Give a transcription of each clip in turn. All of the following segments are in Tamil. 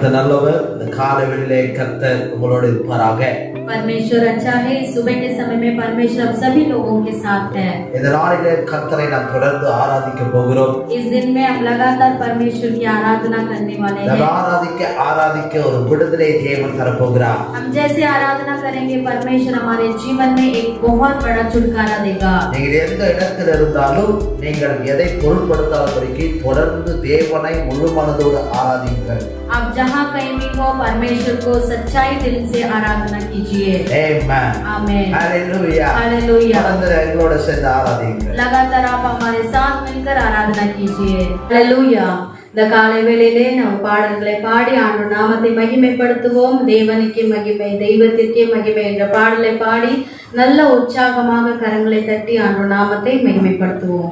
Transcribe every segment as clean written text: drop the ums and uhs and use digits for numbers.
கர்த்தர் நல்லவர். இந்த காலை வேளையிலே கர்த்தர் உங்களோடு இருப்பாராக. परमेश्वर अच्छा है। सुबह के समय में परमेश्वर हम सभी लोगों के साथ है। இந்த நாளிலே கர்த்தரை நாம் தொடர்ந்து ஆராதிக்க போகிறோம். इस दिन में हम लगातार परमेश्वर की आराधना करने वाले हैं। ஆராதிக்க ஒரு விடுதலை தேவன் தரப்போகிறார். हम जैसे आराधना करेंगे परमेश्वर हमारे जीवन में एक बहुत बड़ा छुटकारा देगा। நீங்கள் எந்த இடத்தில் இருந்தாலும் நீங்கள் எதை பொருட்படுத்தாதபடிக்கு தொடர்ந்து தேவனை முழு மனதோடு ஆராதிங்கள். आप जहाँ कहीं भी हो परमेश्वर को सच्चाई दिल से आराधना कीजिए। आमेन आमेन हालेलुया हालेलुया। எங்களோட சேர்ந்து ஆராதிங்கள். लगातार आप हमारे साथ मिलकर आराधना कीजिए। हालेलुया। இந்த காலை வேளையிலே நாம் பாடல்களை பாடி ஆண்டவர் நாமத்தை மகிமைப்படுத்துவோம். தேவனுக்கே மகிமை, தெய்வத்திற்கே மகிமை என்ற பாடலை பாடி நல்ல உற்சாகமாக கரங்களை தட்டி ஆண்டவர் நாமத்தை மகிமைப்படுத்துவோம்.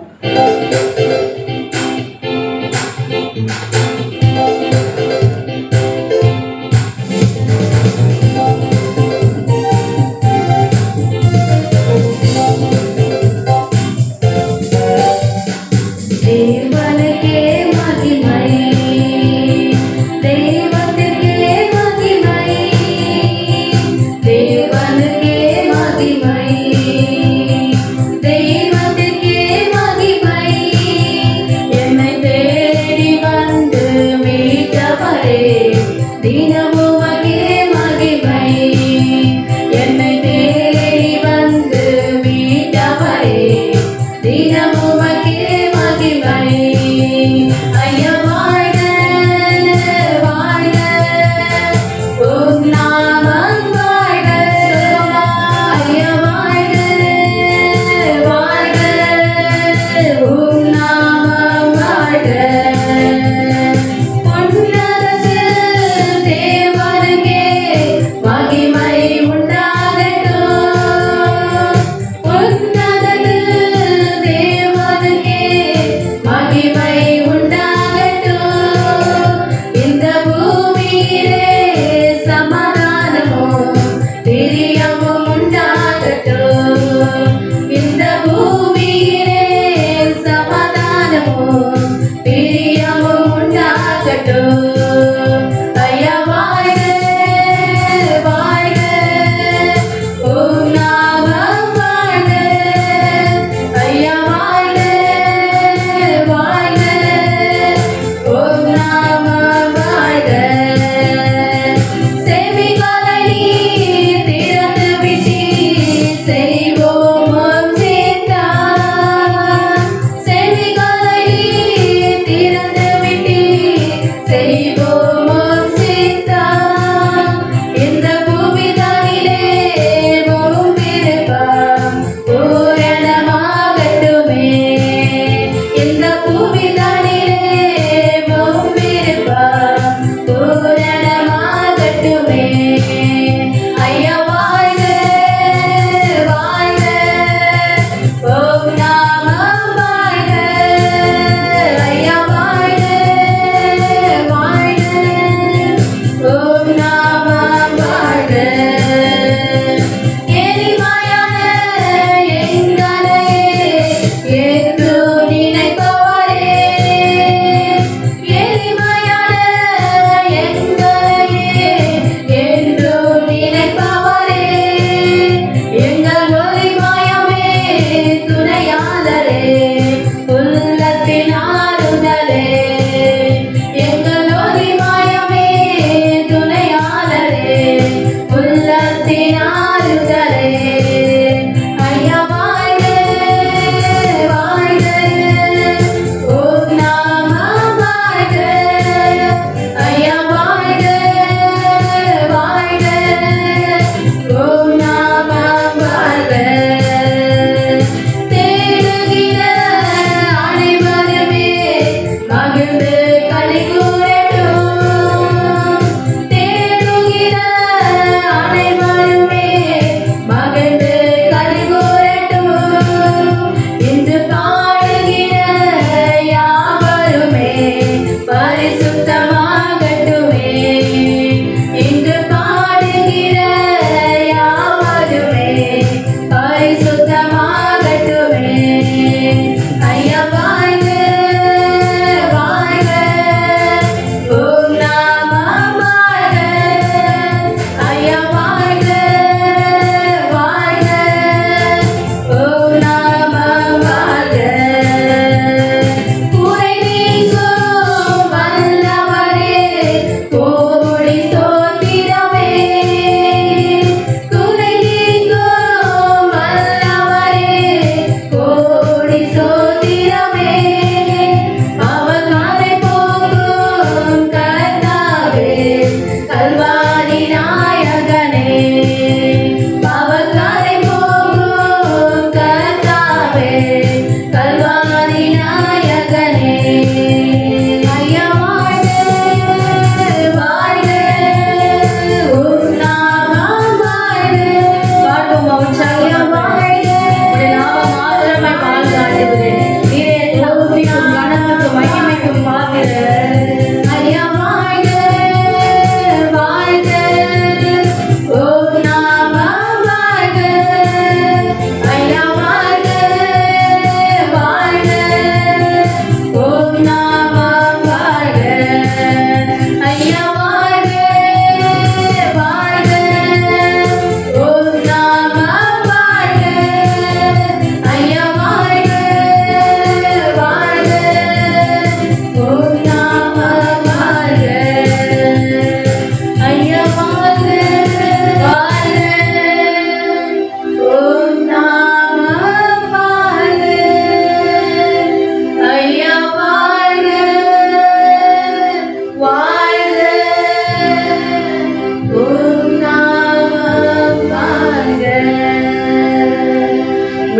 ஐயா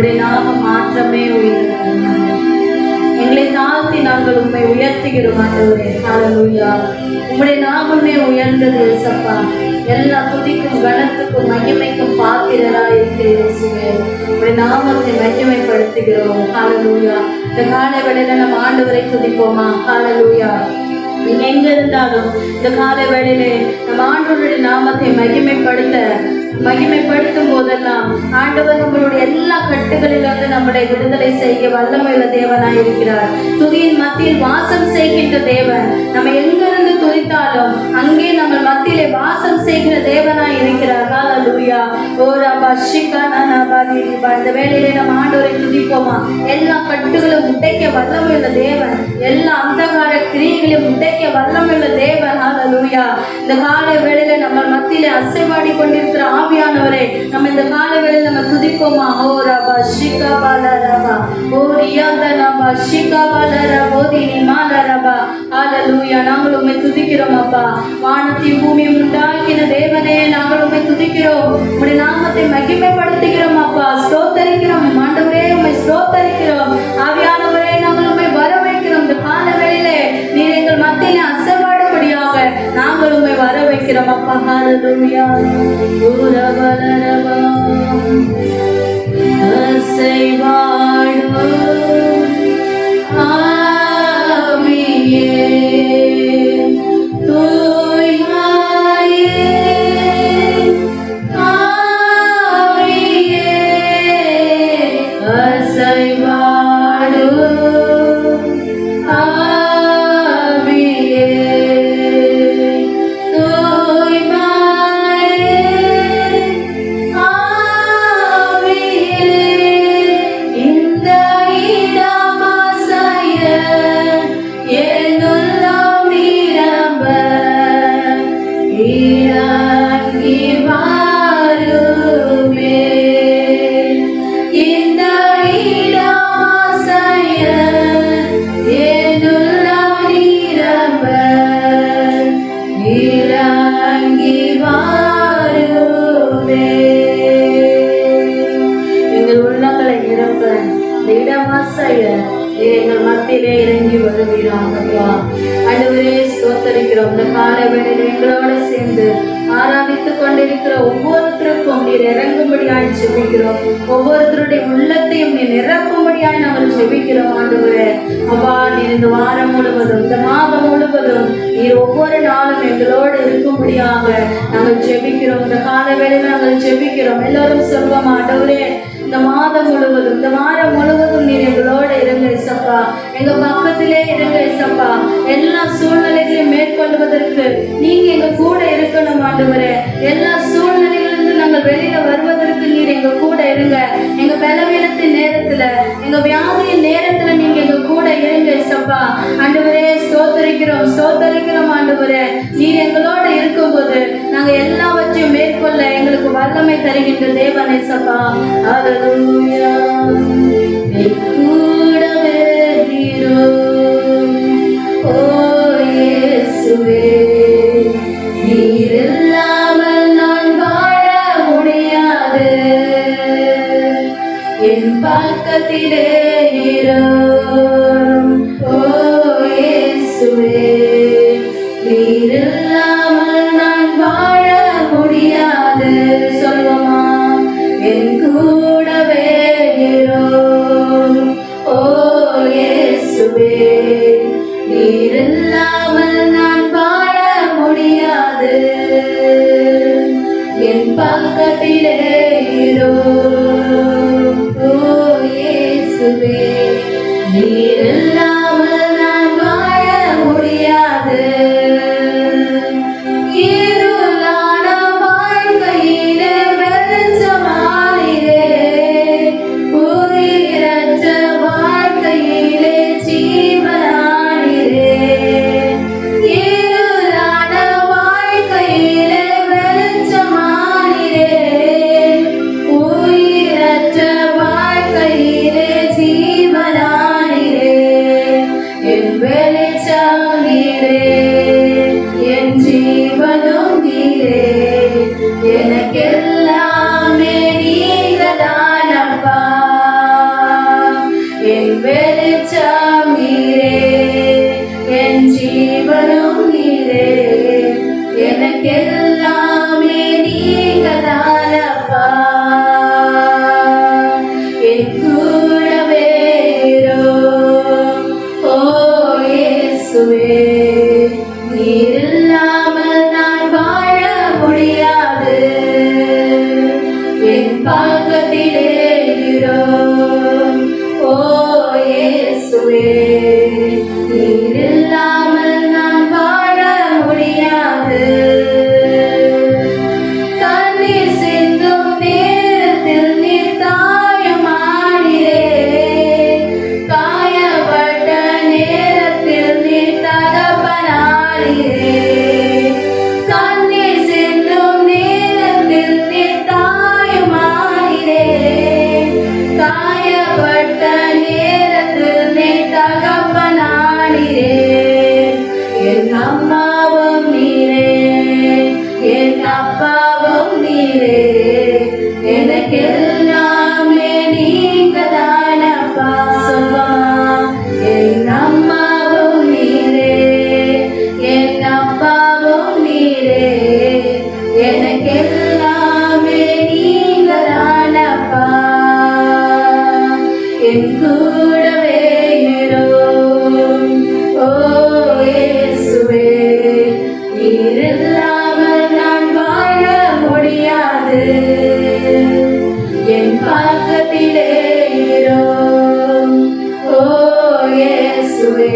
உம்முடைய நாமம் மாற்றமே உயர்ந்தது. எங்களை தாழ்த்தி நாங்கள் உம்மை உயர்த்துகிறோம் ஆண்டவரே. ஹல்லேலூயா. உம்முடைய நாமமே உயர்ந்தது இயேசப்பா. எல்லா துதிக்கும் கனத்துக்கும் மகிமைக்கும் பாத்திரராய் இருக்கிறீர் இயேசுவே. உம்முடைய நாமத்தை மகிமைப்படுத்துகிறோம். ஹல்லேலூயா. இந்த காலை வேளையில நம்ம ஆண்டவரை துதிப்போமா? ஹல்லேலூயா. நீங்க எங்க இருந்தாலும் இந்த காலை வேளையிலே நம்ம ஆண்டவருடைய நாமத்தை மகிமைப்படுத்தும் போதெல்லாம் ஆண்டவர் நம்மளுடைய எல்லா கட்டுகளிலிருந்து நம்முடைய விடுதலை செய்ய வல்லமையுள்ள தேவனாய் இருக்கிறார். துதியின் மத்தியில் வாசம் செய்கின்ற தேவன். நம்ம எங்கிருந்து துதித்தாலும் அங்கே நம்ம மத்தியிலே வாசம் செய்கிற தேவனாய் இருக்கிறார். ஹல்லேலூயா. ஓ ரபா ஷிகா நபா திரிபா. இந்த வேளையிலே நம்ம ஆண்டவரை துதிப்போமா? எல்லா கட்டுகளும் உடைக்க வல்லமையுள்ள தேவன். எல்லா அந்தகார கிரியைகளையும் உடைக்க வல்லமையுள்ள தேவன். ஹல்லேலூயா. இந்த காலை வேளையில நம்ம மத்தியிலே அசைவாடி கொண்டிருக்கிற ஆவியானவரே, நம்ம இந்த காலை வேளையில நம்ம துதிப்போமா? ஓ ரபா ஷிகா வலரபா ஓ ரியாத நபா ஷிகா வலரபா ஓ தினிமால ரபா. ஹல்லேலூயா. நாங்கள் உம்மை துதிக்கிறோம் அப்பா. வானத்தையும் பூமியும் உண்டாக்கின தேவனே, நாங்கள் உம்மை துதிக்கிறோம். உம்முடைய நாமத்தை மகிமைப்படுத்துகிறோம் அப்பா. ஸ்தோத்தரிக்கிறோம் ஆண்டவரே, உம்மை ஸ்தோத்தரிக்கிறோம். ஆவியானவரே, நாங்கள் உம்மை வரவேற்கிறோம். இந்த கால வேளையிலே நீர் எங்கள் மத்தியிலே அசைவாடும்படியாக நாங்கள் உம்மை வரவேற்கிறோம் அப்பா. ஹல்லேலூயா. உரவலரபா அசைவாடும் ஆவியே தூய்மையே ஆவியே அசைவாடும் ஆவியே தூய்மையே ஆவியே இந்த இடமாசைய என்னுள்ளம் நிரம்ப இறங்கி வாருமே. இந்த இடமாசைய என்னுள்ளம் நிரம்ப இறங்கி வாருமே. எங்கள் உள்ளங்களை நிரப்ப இந்த இடமாசைய எங்கள் மத்தியிலே இறங்கி வருவீராகப்பா. ஆண்டவரே, ஸ்தோத்தரிக்கிறோம். இந்த காலை வேளையில எங்களோட சேர்ந்து ஆராதித்துக் கொண்டிருக்கிற ஒவ்வொருத்தருக்கும் நீர் இறங்கும்படியாய் ஜெபிக்கிறோம். ஒவ்வொருத்தருடைய உள்ளத்தையும் நீர் நிரப்பும்படியாய் நாங்கள் ஜெபிக்கிறோம். ஆண்டவரே அப்பா, நீர் இந்த வாரம் முழுவதும் இந்த மாதம் முழுவதும் நீர் ஒவ்வொரு நாளும் எங்களோடு இருக்கும்படியாக நாங்கள் ஜெபிக்கிறோம். இந்த காலை வேளையில நாங்கள் ஜெபிக்கிறோம். எல்லாரும் சொல்வோம், ஆண்டவரே இந்த மாதம் முழுவதும் இந்த வாரம் முழுவதும் நீர் எங்களோட இருங்க இயேசப்பா. எங்க பக்கத்திலே இருங்க இயேசப்பா. எல்லா சூழ்நிலைகளையும் மேற்கொள்வதற்கு நீங்க எங்க கூட இருக்கணும் ஆண்டவரே. எல்லா சூழ்நிலைகளிலிருந்து நாங்கள் வெளியில வருவதற்கு நீர் எங்க கூட இருங்க. எங்க பலவீனத்தின் நேரத்துல, எங்க வியாதியின் நேரத்துல நீங்க எங்க கூட இருங்க இயேசப்பா. ஆண்டவரே, ஸ்தோத்தரிக்கிறோம் ஆண்டவரே. நீர் எங்களோட இருக்கும்போது நாங்க எல்லாவற்றையும் மேற்கொள்ள எங்களுக்கு வல்லமை தருகின்ற தேவன் இயேசப்பா. ஹல்லேலூயா. கூடவே ஓ இயேசுவே, நீர் இல்லாமல் நான் வாழ முடியாது. என் பக்கத்திலே இரும் ஓ இயேசுவே, நீர் இல்லாமல் நான் வாழ முடியாது. சொல்வோமா? என் கூடவே இரும் ஓ இயேசுவே, நீர் இல்லாமல் நான் வாழ முடியாது. என் பக்கத்திலே இரும் ஓ இயேசுவே, நீர் ஓ இயேசுவே, நீர் இல்லாமல் நான் வாழ முடியாது. கண்ணீர் சிந்தும் நேரத்தில் நீர் தாயுமானீரே, காயப்பட்ட நேரத்தில் நீர் தகப்பனானீரே. கண்ணீர் சிந்தும் நேரத்தில் நீர் தாயுமானீரே, காயப்பட்ட நேரத்தில் நீர் தகப்பனானீரே. என் அம்மாவும் நீரே, என் அப்பாவும் நீரே, எனக்கு எல்லாமே நீங்க தானப்பா. என் அம்மாவும் நீரே, என் அப்பாவும் நீரே, எனக்கு எல்லாமே நீங்க தானப்பா. என் கூடவே இரும் ஓ இயேசுவே, நீர் இல்லாமல் நான் வாழ முடியாது. என் பக்கத்திலே இரும் ஓ இயேசுவே,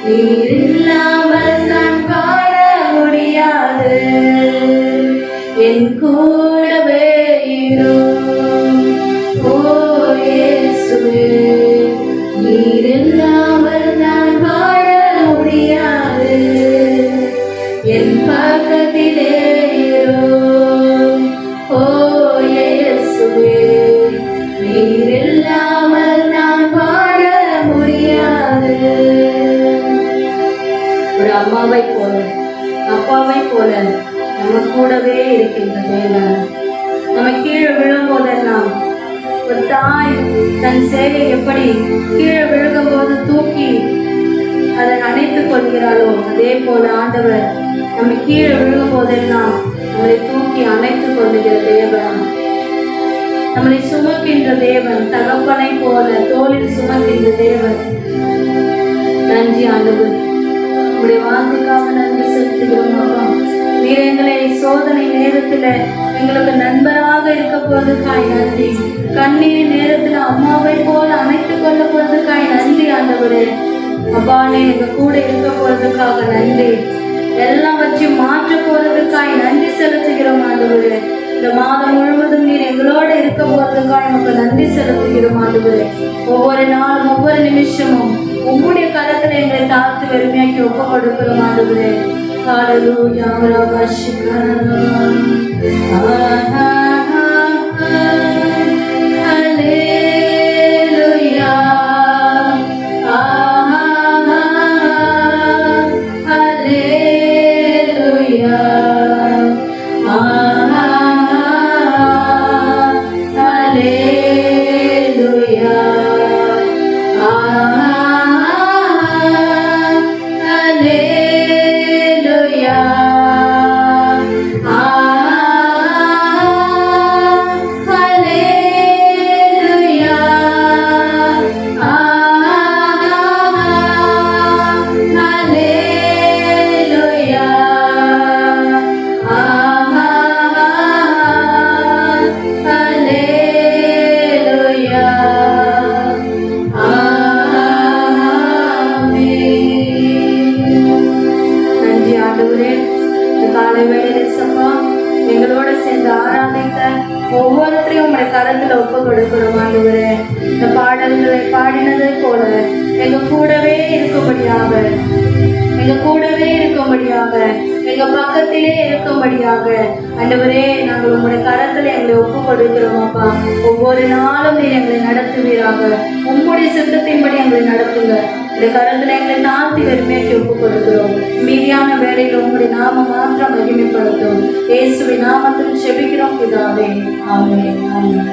நீர் இல்லாமல் நான் வாழ முடியாது. என் கூடவே இரும் ஓ இயேசுவே, நீர் இல்லாமல் நான் வாழ முடியாது. என் பக்கத்திலே இரும் ஓ இயேசுவே, நீர் இல்லாமல் நான் வாழ முடியாது. ஒரு அம்மாவை போல அப்பாவை போல நம்ம கூடவே இருக்கின்ற தேவன். நம்ம கீழே விழும் போதெல்லாம் ஒரு தாய் தன் சேவை எப்படி கீழே விழுகும் போது தூக்கி அதை அணைத்துக் கொள்கிறாளோ, அதே போல ஆண்டவர் நம்ம கீழே விழுகும் போதெல்லாம் நம்மளை தூக்கி அணைத்துக் கொள்ளுகிற தேவன், நம்மளை சுமக்கின்ற தேவன், தகப்பனை போல தோளில் சுமக்கின்ற தேவன். நன்றி ஆண்டவர், உங்களுடைய வார்த்தைக்காக நன்றி செலுத்துகிறோம் அப்பா. நீர் எங்களை சோதனை நேரத்துல எங்களுக்கு நண்பராக இருக்க போவதற்காய் நன்றி. கண்ணீர் நேரத்துல அம்மாவை போல அணைத்துக் கொள்ள போவதற்காய் நன்றி ஆண்டவரே. அப்பானே எங்க கூட இருக்க போறதுக்காக நன்றி. எல்லாவற்றையும் மாற்ற போறதுக்காய் நன்றி செலுத்துகிறோம் ஆண்டவரே. இந்த மாதம் முழுவதும் நீர் எங்களோட இருக்க போறதுக்காக நமக்கு நன்றி செலுத்துகிறோம் ஆண்டவரே. ஒவ்வொரு நாளும் ஒவ்வொரு நிமிஷமும் உங்களுடைய கரத்துல எங்களை தாழ்த்து வெறுமையாக்கி ஒப்பு கொடுக்கிறோம் ஆண்டவரே. ஹல்லேலூயா ரபஷிகரனா ஹல்லேலூயா எங்களோட சேர்ந்து ஆராதித்த ஒவ்வொருத்தரையும் உங்களுடைய கரத்துல ஒப்பு கொடுக்கிறோம் ஆண்டவரே. இந்த பாடல்களை பாடினதை போல எங்க கூடவே இருக்கும்படியாக, எங்க கூடவே இருக்கும்படியாக, எங்க பக்கத்திலே இருக்கும்படியாக ஆண்டவரே நாங்கள் உங்களுடைய கரத்துல எங்களை ஒப்பு கொடுக்கிறோம் அப்பா. ஒவ்வொரு நாளும் நீர் எங்களை நடத்துவீராக. உங்களுடைய சித்தத்தின்படி எங்களை நடத்துங்க. இந்த கரத்துல எங்களை தாழ்த்தி வெறுமையாக்கி ஒப்பு கொடுக்கிறோம். மீதியான வேளையில் உங்களுடைய நாம மாத்திரம் மகிமைப்படுத்தும். இயேசுவின் நாமத்தில் ஜெபிக்கிறோம் பிதாவே, ஆமென். ஆமென்.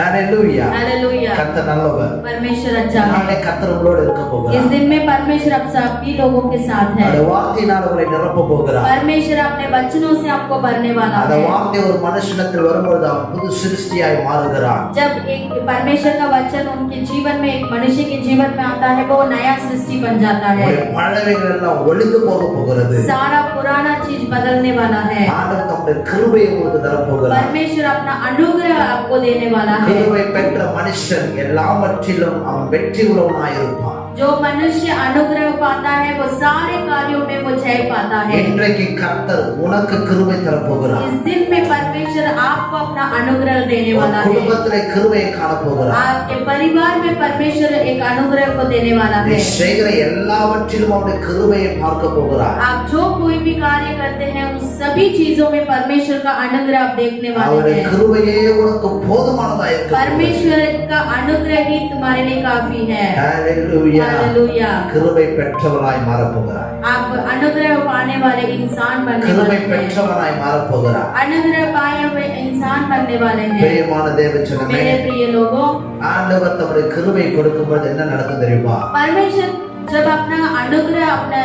Hallelujah. Hallelujah. கர்த்தர் நல்லவர். परमेश्वर अच्छा நாளை है। கர்த்தர் உங்களோடு இருக்க इस போகிறார். दिन में परमेश्वर आप सभी लोगों के साथ है। அந்த வார்த்தையினால் உங்களை நிரப்ப போகிறார். परमेश्वर अपने वचनों से आपको भरने वाला அந்த है। வார்த்தை ஒரு மனுஷனிடத்தில் வரும்போது அவன் புது சிருஷ்டியாய் மாறுகிறான். जब एक परमेश्वर का वचन उनके जीवन में, एक मनुष्य के जीवन में आता है, वो नया सृष्टि बन जाता है। பழையவைகள் எல்லாம் ஒளிந்து போக போகிறது. सारा पुराना चीज बदलने वाला है। ஆண்டவர் தம்முடைய கிருபையை உங்களுக்கு தரப் போகிறார். परमेश्वर अपना अनुग्रह आपको देने वाला है। கிருபை பெற்ற மனுஷன் எல்லாவற்றிலும் அவன் வெற்றி உள்ளவனாய் இருப்பான். जो मनुष्य अनुग्रह पाता है वो सारे कार्यों में वो जय पाता है। இன்றைக்கு கர்த்தர் உனக்கு கிருபை தரப் போகிறார். इस दिन में परमेश्वर आपको अपना अनुग्रह देने वाला है। குடும்பத்திலே கிருபையை காண போகிறார். आपके परिवार में परमेश्वर एक अनुग्रह को देने वाला நீ है। செய்கிற எல்லாவற்றிலும் அவருடைய கிருபையை பார்க்க போகிறார். आप जो कोई भी कार्य करते हैं उस सभी चीजों में परमेश्वर का अनुग्रह आप देखने वाले அவருடைய हैं। கிருபையே உனக்கு போதுமானதா இருக்கு. परमेश्वर का अनुग्रह ही तुम्हारे लिए काफी है। ஹalleluya. हालेलुया। கிருபை பெற்றவனாய் மாறப் போகிறார். आप अनुग्रह पाने वाले इंसान बनने கிருபை वाले हैं। பெற்றவனாய் மாறப் போகிறார். अनुग्रह पाए हुए इंसान बनने वाले हैं। பிரியமான தேவஜனமே, मेरे प्रिय लोगों, ஆண்டவர் தம்முடைய கிருபை கொடுக்கும்போது என்ன நடக்கும் தெரியுமா? परमेश्वर जब अपना अनुग्रह अपने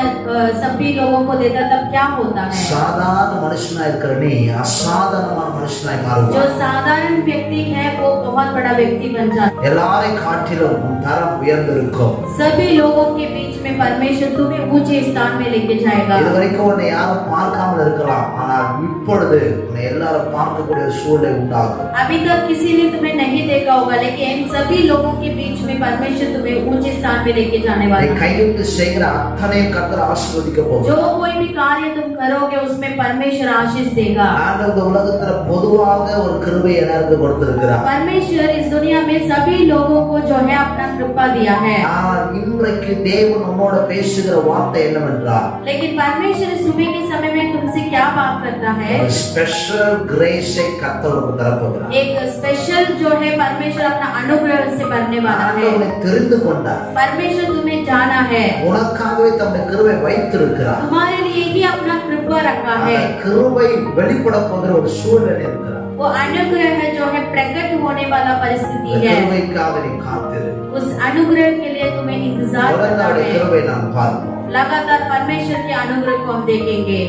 सभी लोगों को देता तब क्या होता है? சாதாரண மனுஷனா இருக்கிற நீ அசாதாரணமான மனுஷனாய் जो மாறுவாய். साधारण व्यक्ति है वो बहुत बड़ा व्यक्ति बन जाता है। எல்லாரை காட்டிலும் உன் தரம் உயர்ந்திருக்கும். सभी लोगों के बीच में परमेश्वर तुम्हें ऊंचे स्थान में लेके जाएगा। இதுவரைக்கும் உன்னை யாரும் பார்க்காமல் இருக்கலாம், ஆனால் இப்பொழுது உன்னை எல்லாரும் பார்க்கக்கூடிய சூழ்நிலை உண்டாகும். अभी तक किसी ने तुम्हें नहीं देखा होगा, लेकिन इन सभी लोगों के बीच में परमेश्वर तुम्हें ऊंचे स्थान में लेके जाने वाला நீ है। கையிட்டு செய்கிற அத்தனை கர்த்தர் ஆசீர்வதிக்க போகிறார். जो कोई भी कार्य तुम करोगे उसमें परमेश्वर आशीष देगा। ஆண்டவர் இந்த உலகத்துல பொதுவாக ஒரு கிருபை எல்லாருக்கும் கொடுத்திருக்கிறார். परमेश्वर इस दुनिया में सभी लोगों को जो है अपना कृपा दिया है। ஆனால் இன்றைக்கு தேவன் உன்னோட பேசுகிற வார்த்தை என்னவென்றால், लेकिन परमेश्वर सुबह के समय में तुमसे क्या बात करता है? ஒரு ஸ்பெஷல் கிரேஸை கர்த்தர் உனக்கு தரப்போகிறார். एक स्पेशल जो है परमेश्वर अपना अनुग्रह से भरने वाला है। ஆண்டவர் உன்னை தெரிந்து கொண்டார். परमेश्वर तुम्हें जाना है, உனக்காகவே தம்முடைய கிருபை வைத்திருக்கிறார். तुम्हारे लिए ही अपना कृपा रखा அந்த है। கிருபை வெளிப்பட போகிற ஒரு சூழ்நிலை இருக்கிறார். वो अनुग्रह है जो है प्रकट होने वाला परिस्थिति அந்த है। கிருபைக்காக நீ காத்திரு. उस अनुग्रह के लिए तुम्हें इंतजार தொடர்ந்து करना அவருடைய है। கிருபை நாம் பார்ப்போம். लगातार परमेश्वर के अनुग्रह को हम देखेंगे।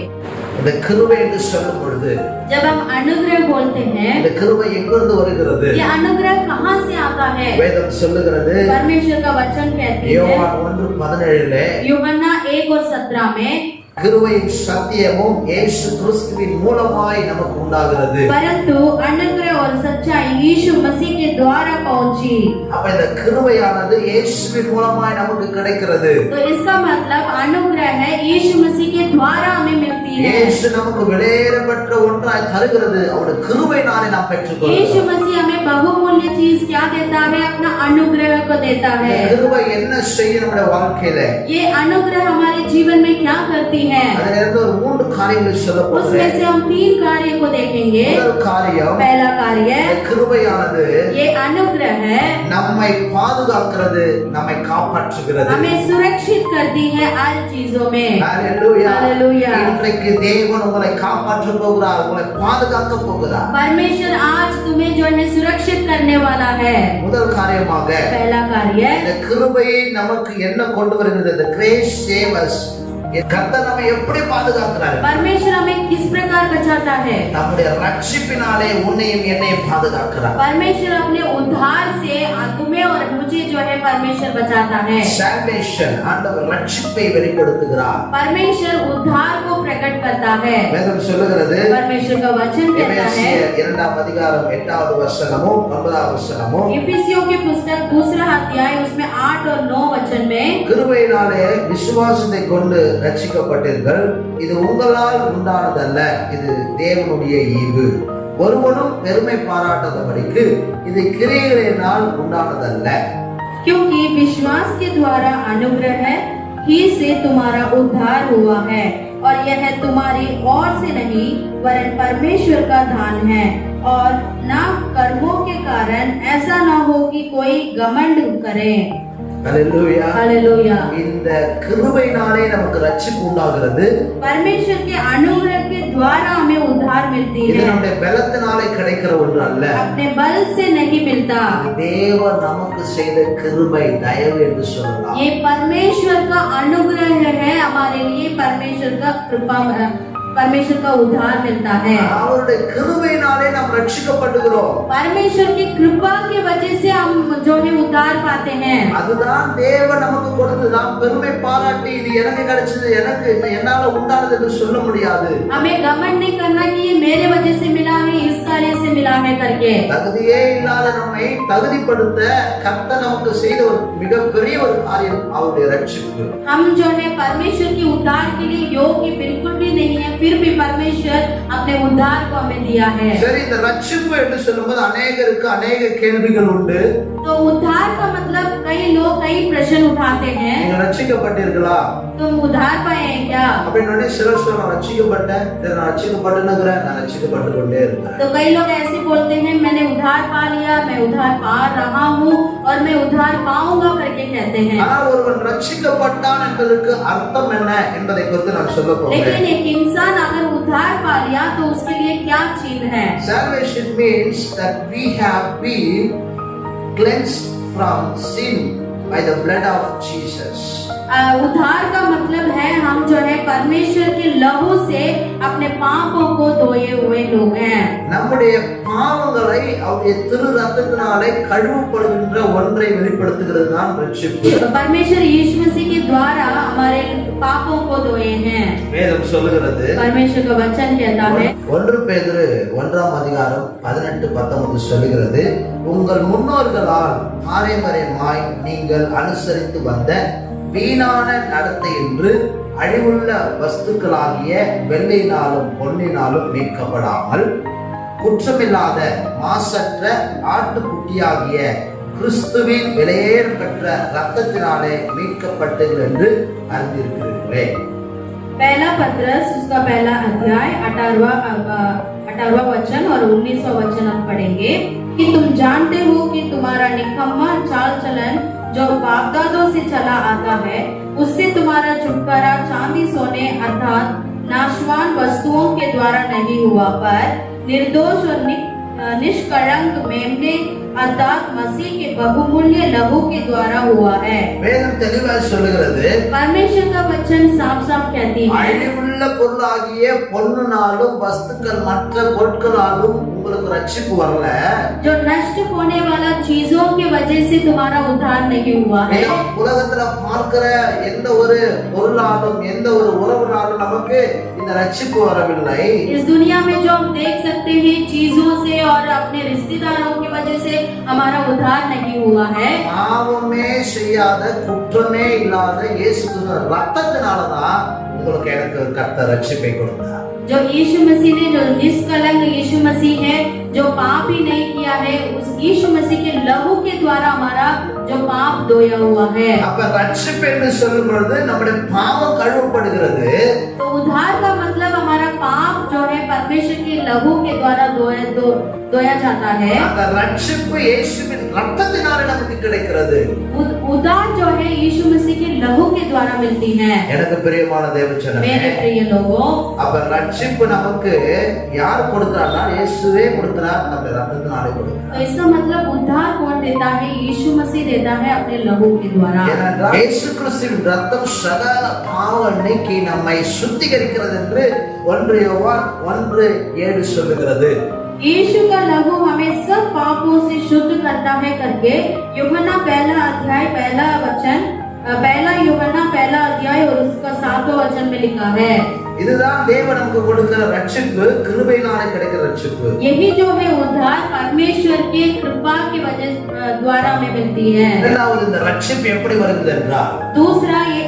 இந்த கிருபை என்று சொல்லும் பொழுது जब हम अनुग्रह बोलते हैं, இந்த கிருபை எங்கிருந்து வருகிறது? ये अनुग्रह कहाँ से आता है? வேதம் சொல்லுகிறது, परमेश्वर का वचन कहती है யோவான் 1:17 यूहन्ना 1:17 में, கிருபையும் சத்தியமும் இயேசு கிறிஸ்துவின் மூலமாய் நமக்கு உண்டாகிறது. परंतु अनुग्रह और सच्चाई यीशु मसीह के द्वारा पहुंची। அப்ப இந்த கிருபையானது இயேசுவின் மூலமாய் நமக்கு கிடைக்கிறது. तो इसका मतलब अनुग्रह है यीशु मसीह के द्वारा हमें मिलती है। இயேசு நமக்கு விலையேறப்பட்ட ஒன்றாய் தருகிறது. அவருடைய கிருபையினாலே நாம் यीशु பெற்றுக்கொள்கிறோம். मसीह हमें बहुमूल्य चीज क्या देता है? अपना अनुग्रह को देता இந்த है। கிருபை என்ன செய்யும் நம்முடைய வாழ்க்கையில? ये अनुग्रह हमारे जीवन में क्या करती है? அதுல இருந்து ஒரு 3 காரியங்கள் சொல்ல उसमें போகிறேன். से हम 3 कार्य को देखेंगे। முதல் காரியம், पहला कार्य, இந்த கிருபையானது ये अनुग्रह है நம்மை பாதுகாக்கிறது, நம்மை காப்பாற்றுகிறது. हमें सुरक्षित करती है हर चीजों में। ஹalleluya. हालेलुया। இன்றைக்கு தேவன் உங்களை காப்பாற்ற போகிறார், உங்களை பாதுகாக்க போகிறார். परमेश्वर आज तुम्हें जो है सुरक्षित करने वाला है। முதல் காரியமாக पहला कार्य, இந்த கிருபையை நமக்கு என்ன கொண்டு வருகிறது? The grace save us. கர்த்தர் நம்மை எப்படி பாதுகாக்கிறார்? परमेश्वर हमें किस प्रकार बचाता है? நம்முடைய ரட்சிப்பினாலே உன்னையும் என்னையும் பாதுகாக்கிறார். परमेश्वर अपने उद्धार से तुम्हें और मुझे जो है परमेश्वर बचाता है। Salvation, ஆண்டவர் ரட்சிப்பை வெளிப்படுத்துகிறார். परमेश्वर उद्धार को प्रकट करता है। வேதம் சொல்லுகிறது, परमेश्वर का वचन कहता है, எபேசியர் 2 அதிகாரம் 8வது வசனமும் 9வது வசனமும், इफिसियों की पुस्तक 2 अध्याय उसमें 8 और 9 वचन में, கிருபையினாலே விசுவாசத்தை கொண்டு ரட்சிக்கப்பட்டீர்கள், இது உங்களால் உண்டானதல்ல, இது தேவனுடைய ஈவு, ஒருவனும் பெருமை பாராட்டாதபடிக்கு இது கிரியைகளினால் உண்டானதல்ல. क्योंकि विश्वास के द्वारा अनुग्रह ही से तुम्हारा उद्धार हुआ है, और यह तुम्हारी ओर से नहीं वरन परमेश्वर का दान है, और न कर्मों के कारण ऐसा न हो कि कोई घमंड करे। ஹalleluya हालेलुया। இந்த கிருபையினாலே நமக்கு ரட்சிப்பு உண்டாகிறது. परमेश्वर के अनुग्रह के द्वारा हमें उद्धार मिलती இது है, நம்முடைய பலத்தினாலே கிடைக்கிற ஒன்று அல்ல. अपने बल से नहीं मिलता। தேவன் நமக்கு செய்த கிருபை, தயவு என்று சொல்லலாம். ये परमेश्वर का अनुग्रह है हमारे लिए, परमेश्वर का कृपा, परमेश्वर का उद्धार मिलता है। அவருடைய கிருபையினாலே நாம் ரட்சிக்கப்படுகிறோம். परमेश्वर की कृपा की वजह से हम जो है उद्धार पाते हैं। அதுதான் தேவன் நமக்கு கொடுத்தது. நாம் பெருமை பாராட்டி இது எனக்கு கிடைச்சது, எனக்கு என்னால உண்டானது என்று சொல்ல முடியாது. हमें घमंड नहीं करना कि ये मेरे वजह से मिला है, इस कार्य से मिला है करके। தகுதியே இல்லாத நம்மை தகுதிப்படுத்த கர்த்தர் நமக்கு செய்த ஒரு மிகப்பெரிய ஒரு காரியம் அவருடைய ரட்சிப்பு. हम जो है परमेश्वर की उद्धार के लिए योग्य बिल्कुल भी नहीं है, फिर भी परमेश्वर अपने उद्धार को हमें दिया है। சரி, இந்த ரட்சிப்பு என்று சொல்லும்போது அநேகருக்கு அநேக கேள்விகள் உண்டு. तो उद्धार का मतलब कई लोग कई प्रश्न उठाते हैं, நீங்க ரட்சிக்கப்பட்டீர்களா? तुम उद्धार पाए हैं क्या? அப்படின்னு சிலர் சொல்ல, நான் ரட்சிக்கப்பட்டேன், நான் ரட்சிக்கப்பட்டுனுங்கிறேன், நான் ரட்சிக்கப்பட்டு கொண்டே இருக்கேன். तो कई लोग ऐसे बोलते हैं मैंने उद्धार पा लिया, मैं उद्धार पा रहा हूँ और मैं उद्धार पाऊंगा करके कहते हैं। ஆனால் ஒருவன் ரட்சிக்கப்பட்டான் என்பதற்கு அர்த்தம் என்ன என்பதை குறித்து நான் சொல்ல போகிறேன். लेकिन एक इंसान अगर उद्धार पा लिया तो उसके लिए क्या चीज है? Salvation means that we have been cleansed from sin by the blood of Jesus. उद्धार का मतलब है हम जो है परमेश्वर के लहू से अपने पापों को धोए हुए लोग हैं। நம்முடைய பாவங்களை அவருடைய திரு ரத்தத்தினாலே கழுவப்படுகின்ற ஒன்றை வெளிப்படுத்துகிறது தான் ரட்சிப்பு. तो परमेश्वर यीशु मसीह के द्वारा हमारे पापों को धोए हैं। வேதம் சொல்லுகிறது, परमेश्वर का वचन कहता है, 1 பேதுரு 1:18-19 சொல்லுகிறது, உங்கள் முன்னோர்களால் பாரம்பரியமாய் நீங்கள் அனுசரித்து வந்த வீணான நடத்தை என்று அழிவுள்ள வஸ்துக்களாகிய வெள்ளையினாலும் பொன்னினாலும் மீட்கப்படாமல் குற்றமில்லாத மாசற்ற ஆட்டுக்குட்டியாகிய கிறிஸ்துவின் விலையேற பெற்ற ரத்தத்தினாலே மீட்கப்பட்டீர்கள் என்று அறிந்திருக்கிறீர்களே. पहला पत्रस उसका पहला अध्याय 18वां वचन और 19वां वचन हम पढ़ेंगे कि तुम जानते हो कि तुम्हारा निकम्मा चाल चलन जो बापदादों से चला आता है, उससे तुम्हारा छुटकारा चांदी सोने अर्थात नाशवान वस्तुओं के द्वारा नहीं हुआ, पर निर्दोष और निष्कलंक मेमने अर्थात मसीह के बहुमूल्य लहू के द्वारा हुआ है। வேதம் தெளிவாக சொல்லுகிறது, परमेश्वर का वचन साफ साफ कहती है, அழிவுள்ள பொருளாகிய பொன்னுனாலும் வஸ்துக்கள் மற்ற பொருட்களாலும் உங்களுக்கு ரட்சிப்பு வரல. जो नष्ट होने वाला चीजों की वजह से तुम्हारा उद्धार नहीं हुआ है। உலகத்துல பார்க்கிற எந்த ஒரு பொருளாலும் எந்த ஒரு உறவுனாலும் நமக்கு இந்த ரட்சிப்பு வரவில்லை. इस दुनिया में जो हम देख सकते हैं चीजों से और अपने रिश्तेदारों की वजह से हमारा उद्धार नहीं हुआ है। பாவமே செய்யாத குற்றமே இல்லாத இயேசு கிறிஸ்துவின் ரத்தத்தினாலதான் உங்களுக்கு எனக்கு கர்த்தர் ரட்சிப்பை கொடுத்தார். जो यीशु मसीह ने, जो निष्कलंक यीशु मसीह है, जो पाप ही नहीं किया है, उस यीशु मसीह के लहू के द्वारा हमारा जो पाप धोया हुआ है। அப்ப ரட்சிப்பு என்று சொல்லும் பொழுது நம்முடைய பாவம் கழுவப்படுகிறது. तो उद्धार का मतलब हमारा पाप जो है परमेश्वर के लहू के द्वारा धोया जाता है। அந்த ரட்சிப்பு இயேசுவின் ரத்தத்தினாலே நமக்கு கிடைக்கிறது. उद्धार जो है यीशु मसीह के लहू के द्वारा मिलती है। எனக்கு பிரியமான தேவஜனமே, मेरे प्रिय लोगों, அப்ப ரட்சிப்பு நமக்கு யார் கொடுக்கிறார்னா இயேசுவே கொடுக்கிறார், நம்முடைய ரத்தத்தினாலே கொடுக்கிறார். तो इसका मतलब उद्धार कौन देता है? यीशु मसीह देता है अपने लहू के द्वारा। ஏனென்றால் இயேசு கிறிஸ்துவின் ரத்தம் சகல பாவம் நீக்கி நம்மை சுத்திகரிக்கிறது என்று 1 யோவான் 1:7 சொல்லுகிறது. यीशु का लहू हमें सब पापों से शुद्ध करता है करके यूहन्ना पहला अध्याय पहला अध्याय और उसका 7वां वचन में लिखा है। இதுதான் தேவன் நமக்கு கொடுக்கிற ரட்சிப்பு, கிருபையினாலே கிடைக்கிற ரட்சிப்பு. यही जो है उद्धार परमेश्वर के कृपा की वजह द्वारा हमें मिलती है। இரண்டாவது, இந்த ரட்சிப்பு எப்படி வருகிறது என்றால், दूसरा ये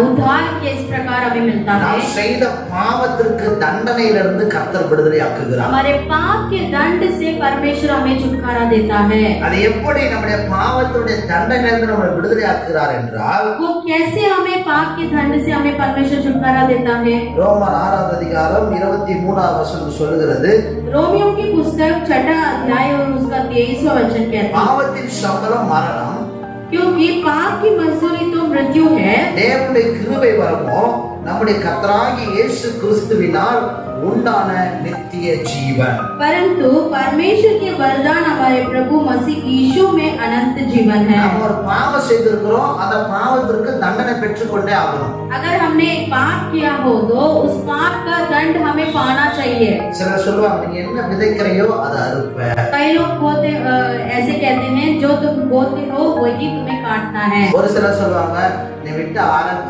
उद्धार किस प्रकार हमें मिलता है? நாம் செய்த பாவத்திற்கு தண்டனையிலிருந்து கர்த்தர் விடுதலை ஆக்குகிறார். हमारे पाप के दंड से परमेश्वर हमें छुटकारा देता है। அது எப்படி நம்முடைய பாவத்துடைய தண்டனையிலிருந்து நம்மை விடுதலை ஆக்குகிறார் என்றால், वो कैसे हमें पाप के दंड से हमें परमेश्वर छुटकारा देता है? ரோமர் 6:23 சொல்லுகிறது, रोमियों की पुस्तक 6वां अध्याय और उसका 23वां वचन कहता है, பாவத்தின் சம்பளம் மரணம், क्योंकि पाप की मजदूरी तो मृत्यु है। தேவனுடைய கிருபை வரமோ நம்முடைய கர்த்தராகிய இயேசு கிறிஸ்துவினால் உண்டான நித்திய ஜீவன்। परंतु परमेश्वर के वरदान हमारे प्रभु मसीह यीशु में अनंत जीवन है। நம்ம ஒரு பாவம் செய்திருக்கிறோம், அந்த பாவத்திற்கு தண்டனை பெற்றுக்கொண்டே ஆகணும்। अगर हमने एक पाप किया हो तो उस पाप का दंड हमें पाना चाहिए। சிலர் சொல்லுவாங்க, நீ என்ன விதைக்கிறையோ அதை அறுப்ப। कई लोग बोलते ऐसे कहते हैं, जो तुम बोते हो वही तुम्हें काटना है। ஒரு சிலர் சொல்லுவாங்க, நீ விட்ட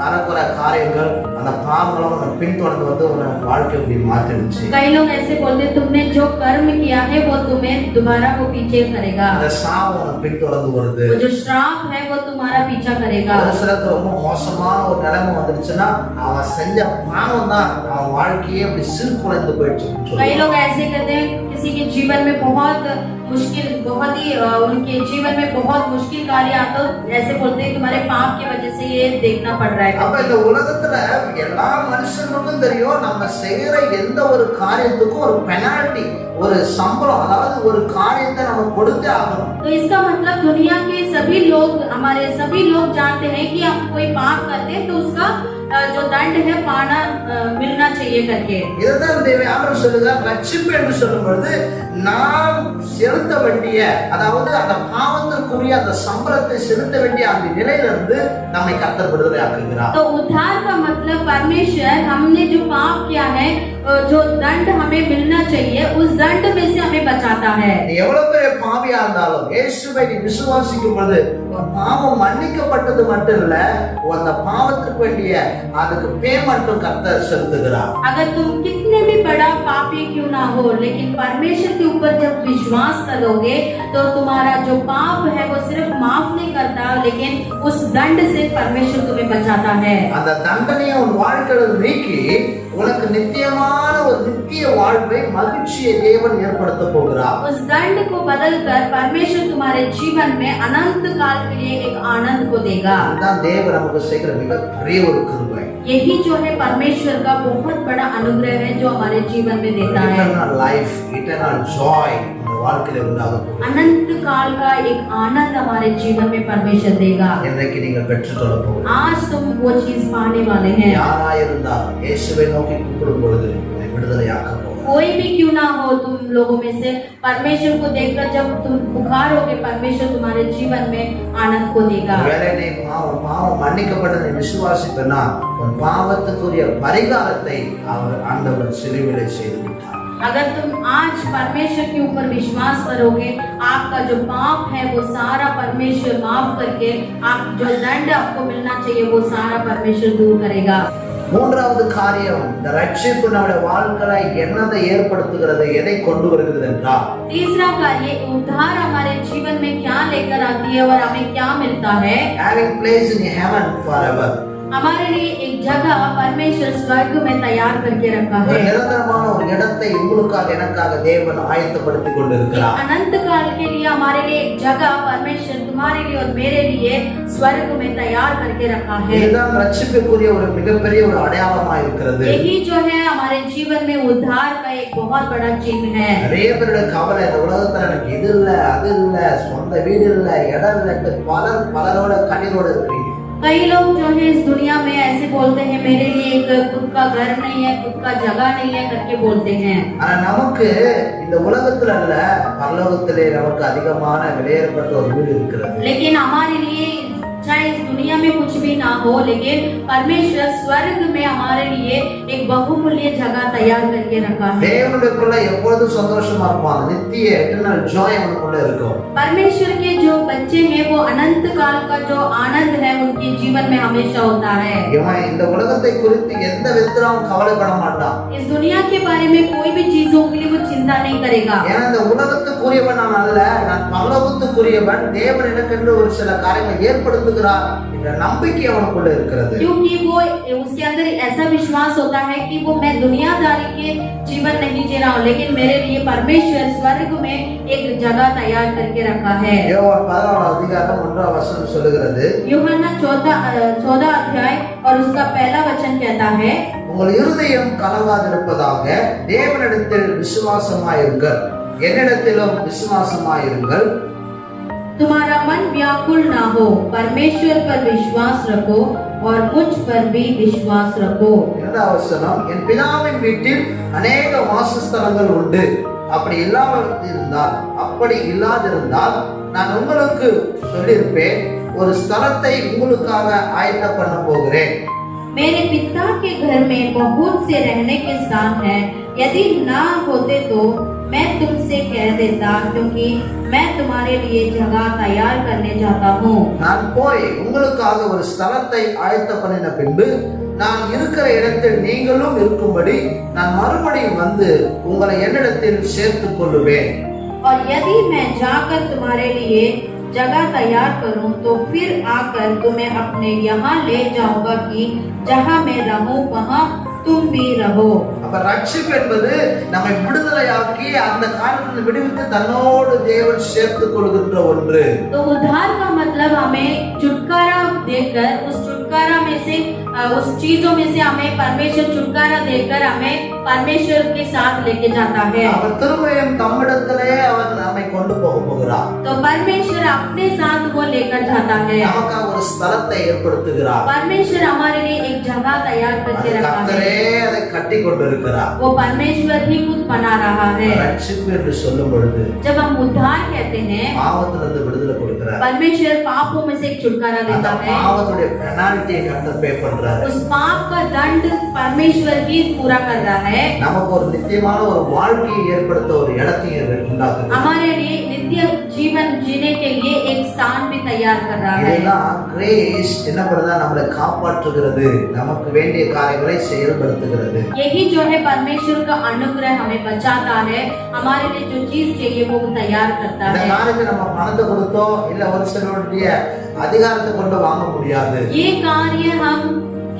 அறக்குறை காரியங்கள் அந்த பாவங்களும் உன்னை பின்தொடர்ந்து வந்து உன்னை வாழ்க்கை இப்படி மாத்திடுச்சு। कई लोग ऐसे बोलते, तुमने जो कर्म किया है वो तुम्हें दोबारा को पीछे करेगा। அந்த சாபம் உன்னை பின்தொடர்ந்து வருது। वो जो श्राप है वो तुम्हारा पीछा करेगा। ஒரு சிலருக்கு ரொம்ப மோசமான ஒரு நிலைமை வந்துருச்சுன்னா அவன் செஞ்ச பாவம் தான் அவன் வாழ்க்கையே அப்படி சீர்குலைந்து போயிடுச்சு। कई लोग ऐसे कहते हैं, किसी के जीवन में बहुत मुश्किल, बहुत ही उनके जीवन में बहुत मुश्किल कार्य आता है, ऐसे बोलते हैं तुम्हारे पाप की वजह से ये देखना पड़ रहा है। அப்ப இந்த உலகத்துல எல்லா மனுஷனுக்கும் தெரியும், நம்ம செய்யற எந்த ஒரு காரியத்துக்கும் ஒரு பெனால்டி, ஒரு சம்பளம், அதாவது ஒரு காரியத்தை நம்ம கொடுத்தே ஆகணும்। तो इसका मतलब दुनिया के सभी लोग, हमारे सभी लोग जानते हैं कि हम कोई पाप करते हैं तो उसका जो दंड है पाना मिलना चाहिए करके। இதுதான் தேவன் சொல்லுகிறார், ரட்சிப்பு என்று சொல்லும் பொழுது நாம் செலுத்த வேண்டிய, அதாவது அந்த பாவத்திற்குரிய அந்த சம்பளத்தை செலுத்த வேண்டிய அந்த நிலையிலிருந்து நம்மை கர்த்தர் விடுதலை ஆக்குகிறார்। तो उद्धार का मतलब परमेश्वर हमने जो पाप किया है, जो दंड हमें मिलना चाहिए, उस दंड में से हमें बचाता है। நீ எவ்வளவு பெரிய பாவியா இருந்தாலும் இயேசுவை நீ விசுவாசிக்கும் பொழுது உன் பாவம் மன்னிக்கப்பட்டது மட்டும் இல்ல, அந்த பாவத்திற்கு வேண்டிய அதுக்கு பேமெண்ட்டும் கர்த்தர் செலுத்துகிறார்। अगर तुम कितने भी बड़ा पापी क्यों ना हो, लेकिन परमेश्वर के ऊपर जब विश्वास करोगे तो तुम्हारा जो पाप है वो सिर्फ माफ नहीं करता, लेकिन उस दंड से परमेश्वर तुम्हें बचाता है। அந்த தண்டனையை உன் வாழ்க்கையில் நீக்கி உனக்கு நித்தியமான ஒரு நித்திய வாழ்வை, மகிழ்ச்சியை தேவன் ஏற்படுத்த போகிறார்। उस दंड को बदलकर परमेश्वर तुम्हारे जीवन में अनंत काल के लिए एक आनंद को देगा। அதுதான் தேவன் நமக்கு செய்கிற மிகப்பெரிய ஒரு கிருபை। यही जो है परमेश्वर का बहुत बड़ा अनुग्रह है जो हमारे जीवन में देता है। इटर्नल लाइफ, इटर्नल जॉय நம்ம வாழ்க்கையில உண்டாகும்। अनंत काल का एक आनंद हमारे जीवन में परमेश्वर देगा। இன்றைக்கு நீங்கள் பெற்றுக்கொள்ள போகிறீர்கள்। आज तुम वो चीज पाने वाले हैं। யாராயிருந்தால் இயேசுவை நோக்கி கூப்பிடும் பொழுது உன்னை விடுதலையாக்க போகிறார்। कोई भी क्यों ना हो तुम लोगों में से, परमेश्वर को देखकर जब तुम पुकारोगे, परमेश्वर तुम्हारे जीवन में आनंद को देगा। ஒருவேளை நீ பாவம் மன்னிக்கப்பட்டதை விசுவாசிப்பனா உன் பாவத்துக்குரிய பரிகாரத்தை அவர் ஆண்டவர் சிலுவையிலே செய்து விட்டார்। अगर तुम आज परमेश्वर के ऊपर विश्वास करोगे, आपका जो पाप है वो सारा परमेश्वर माफ करके, आप जो दंड आपको मिलना चाहिए वो सारा परमेश्वर दूर करेगा। மூன்றாவது காரியம், இந்த ரட்சிப்பு நம்முடைய வாழ்க்கையில என்னதை ஏற்படுத்துகிறது, எதை கொண்டு வருகிறது என்றால், तीसरा कार्य, उद्धार हमारे जीवन में क्या लेकर आती है और हमें क्या मिलता है। having place in heaven forever, हमारे लिए एक जगह परमेश्वर स्वर्ग में तैयार करके रखा ஒரு है। நிரந்தரமான ஒரு இடத்தை உங்களுக்காக எனக்காக தேவன் ஆயத்தப்படுத்தி கொண்டிருக்கிறார்। अनंत काल के लिए हमारे लिए एक जगह परमेश्वर तुम्हारे लिए और मेरे लिए स्वर्ग में तैयार करके रखा है। இதுதான் ரட்சிப்புக்குரிய ஒரு மிகப்பெரிய ஒரு அடையாளமா இருக்கிறது। यही जो है हमारे जीवन में उद्धार का एक बहुत बड़ा चिन्ह है। நிறைய பேருடைய கவலை, இந்த உலகத்துல எனக்கு இது இல்ல, அது இல்ல, சொந்த வீடு இல்ல, இடம் இல்ல, பலரோட கண்ணீரோட இருக்கிறீங்க। कई लोग जो है इस दुनिया में ऐसे बोलते हैं, मेरे लिए एक खुद का घर नहीं है, खुद का जगह नहीं है करके बोलते हैं। ஆனா நமக்கு இந்த உலகத்துல அல்ல, பரலோகத்திலே நமக்கு அதிகமான விலையேறப்பட்ட ஒரு வீடு இருக்கிறது। लेकिन हमारे लिए चाहे इस दुनिया में कुछ भी ना हो, लेकिन परमेश्वर स्वर्ग में हमारे लिए एक बहुमूल्य जगह तैयार करके रखा है। தேவனுக்குள்ள எப்பொழுதும் சந்தோஷமா இருப்பான், நித்திய எட்டர்னல் ஜாய் அவனுக்குள்ள இருக்கும்। परमेश्वर के जो बच्चे हैं वो अनंत काल का जो आनंद है उनके जीवन में हमेशा होता है। இவன் இந்த உலகத்தை குறித்து எந்த விதத்திலும் கவலைப்பட மாட்டான்। इस दुनिया के बारे में कोई भी चीजों के लिए वो चिंता नहीं करेगा। ஏன்னா இந்த உலகத்துக்குரியவன் நான் அல்ல, நான் பரலோகத்துக்குரியவன், தேவன் எனக்கென்று ஒரு சில காரியங்களை ஏற்படுத்துகிறார் என்ற நம்பிக்கை அவனுக்குள்ள இருக்கிறது। क्योंकि वो उसके अंदर ऐसा विश्वास होता है कि वो मैं दुनियादारी के जीवन नहीं जी रहा हूँ, लेकिन मेरे लिए परमेश्वर स्वर्ग में एक जगह तैयार करके रखा है। யோவான் 14 அதிகாரம் 1 வசனம் சொல்லுகிறது, यूहन्ना 14 अध्याय और उसका पहला वचन कहता है, உங்கள் இருதயம் கலங்காதிருப்பதாக தேவனிடத்தில் விசுவாசமாயிருங்கள், என்னிடத்திலும் விசுவாசமாயிருங்கள்। तुम्हारा मन व्याकुल ना हो, परमेश्वर पर विश्वास रखो और मुझ पर भी विश्वास रखो। இரண்டாவது வசனம், என் பிதாவின் வீட்டில் அநேக வாசஸ்தலங்கள் உண்டு, அப்படி இல்லாதிருந்தால் நான் உங்களுக்கு சொல்லியிருப்பேன், ஒரு ஸ்தலத்தை உங்களுக்காக ஆயத்த பண்ண போகிறேன். मेरे पिता के घर में बहुत से रहने के स्थान हैं, यदि ना होते तो मैं तुमसे कह देता, क्योंकि मैं तुम्हारे लिए जगह तैयार करने जाता हूँ। நான் போய் உங்களுக்காக ஒரு ஸ்தலத்தை ஆயத்த பண்ணின பின்பு நான் இருக்கிற இடத்தில் நீங்களும் இருக்கும்படி நான் மறுபடியும் வந்து உங்களை என்னிடத்தில் சேர்த்துக் கொள்ளுவேன். और यदि मैं जाकर तुम्हारे लिए जगह तैयार करूं तो फिर आकर तुम्हें अपने यहाँ ले जाऊंगा कि जहाँ मैं रहूं वहाँ तुम भी रहो. அப்ப ரட்சிப்பு என்பது நம்மை விடுதலையாக்கி அந்த காரியத்தை விடுவித்து தன்னோடு தேவன் சேர்த்துக் கொள்கின்ற ஒன்று. तो उद्धार का मतलब हमें छुटकारा देकर उस चीजों में से हमें परमेश्वर छुटकारा देकर हमें परमेश्वर के साथ लेके जाता है. அவர் திரும்பவும் தம்மிடத்திலே அவர் நம்மை கொண்டு போகிறார். तो परमेश्वर अपने साथ वो लेकर जाता है. நமக்காக ஒரு ஸ்தலத்தை ஏற்படுத்துகிறார். परमेश्वर हमारे लिए एक जगह तैयार करके रखा है. அதை கட்டி கொண்டிருக்கிறார். वो परमेश्वर ही खुद बना रहा है. ரட்சிப்பு என்று சொல்லும் பொழுது जब हम उद्धार कहते हैं, பாவத்திலிருந்து விடுதலை கொடுக்கிறார். परमेश्वर पापों में से एक छुटकारा देता है. பாவத்துடைய பெனால்டியை கர்த்தர் பே பண்றார். उस पाप का दंड परमेश्वर ही पूरा कर रहा है. நமக்கு ஒரு நித்தியமான ஒரு வாழ்க்கையை ஏற்படுத்த ஒரு இடத்தையும் உண்டாக்குகிறார். हमारे लिए नित्य जीवन जीने के लिए एक स्थान भी तैयार कर रहा है. இதெல்லாம் கிரேஸ் என்ன பண்ணுதா, நம்மளை காப்பாற்றுகிறது, நமக்கு வேண்டிய காரியங்களை செயல்படுத்துகிறது. यही जो है परमेश्वर का अनुग्रह हमें बचाता है, हमारे लिए जो चीज चाहिए वो तैयार करता இந்த है. காரியத்தை நம்ம பணத்தை கொடுத்தோ இல்ல ஒரு சிலருடைய அதிகாரத்தை கொண்டு வாங்க முடியாது. ये कार्य हम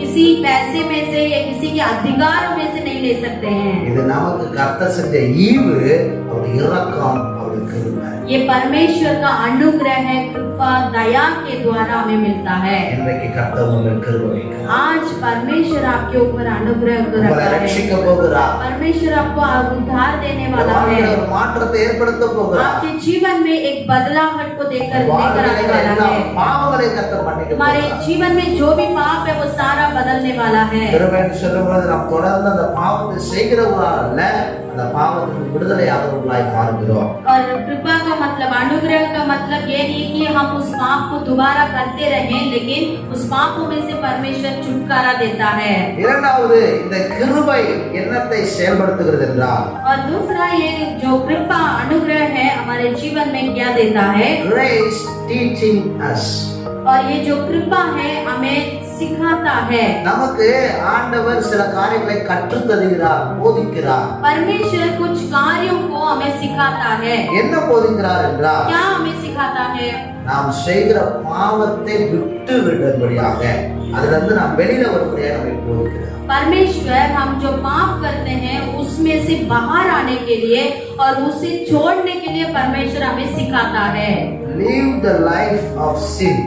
किसी पैसे में से या किसी के अधिकारों में से नहीं ले सकते हैं. இது நமக்கு கர்த்தர் செஞ்ச ஈவு, அவருடைய இரக்கம், அவருடைய கிருபை. ये परमेश्वर का अनुग्रह है, कृपा दया के द्वारा हमें मिलता है. இன்றைக்கு கர்த்தர் உங்களுக்கு கிருபை வைக்கிறார். आज परमेश्वर आपके ऊपर अनुग्रह कर உங்களை रहा है. ரட்சிக்க போகிறார். परमेश्वर आपको उद्धार देने वाला है. ஒரு மாற்றத்தை ஏற்படுத்த போகிறார். आपके जीवन में एक बदलाव को लेकर आने वाला है. பாவங்களை கர்த்தர் மன்னிக்க हमारे போகிறார். जीवन में जो भी पाप है वो सारा बदलने वाला है. கிருபை என்று சொல்லும்போது நாம் தொடர்ந்து அந்த பாவத்தை செய்கிறவர்களா அல்ல, அந்த பாவத்தின் விடுதலையாகிறவர்களாய் மாறுகிறோம். और कृपा का मतलब, अनुग्रह का मतलब ये नहीं कि हम उस पाप को दोबारा करते रहें, लेकिन उस पापों में से परमेश्वर छुटकारा देता है. இரண்டாவது, இந்த கிருபை என்னத்தை செயல்படுத்துகிறது என்றால், और दूसरा ये जो कृपा अनुग्रह है हमारे जीवन में क्या देता है. grace teaching us. और ये जो कृपा है हमें सिखाता है. நமக்கு ஆண்டவர் சில காரியங்களை கற்றுத் தருகிறார், போதிக்கிறார். परमेश्वर कुछ कार्यों को हमें सिखाता है. என்ன போதிக்கிறார் என்றால், क्या हमें सिखाता है. நாம் செய்கிற பாவத்தை விட்டு விடும்படியாக, அதிலிருந்து நாம் வெளியில வரும்படியாக நம்மை போதிக்கிறார். परमेश्वर हम जो पाप करते हैं उसमें से बाहर आने के लिए और उसे छोड़ने के लिए परमेश्वर हमें सिखाता है. Live the life of sin.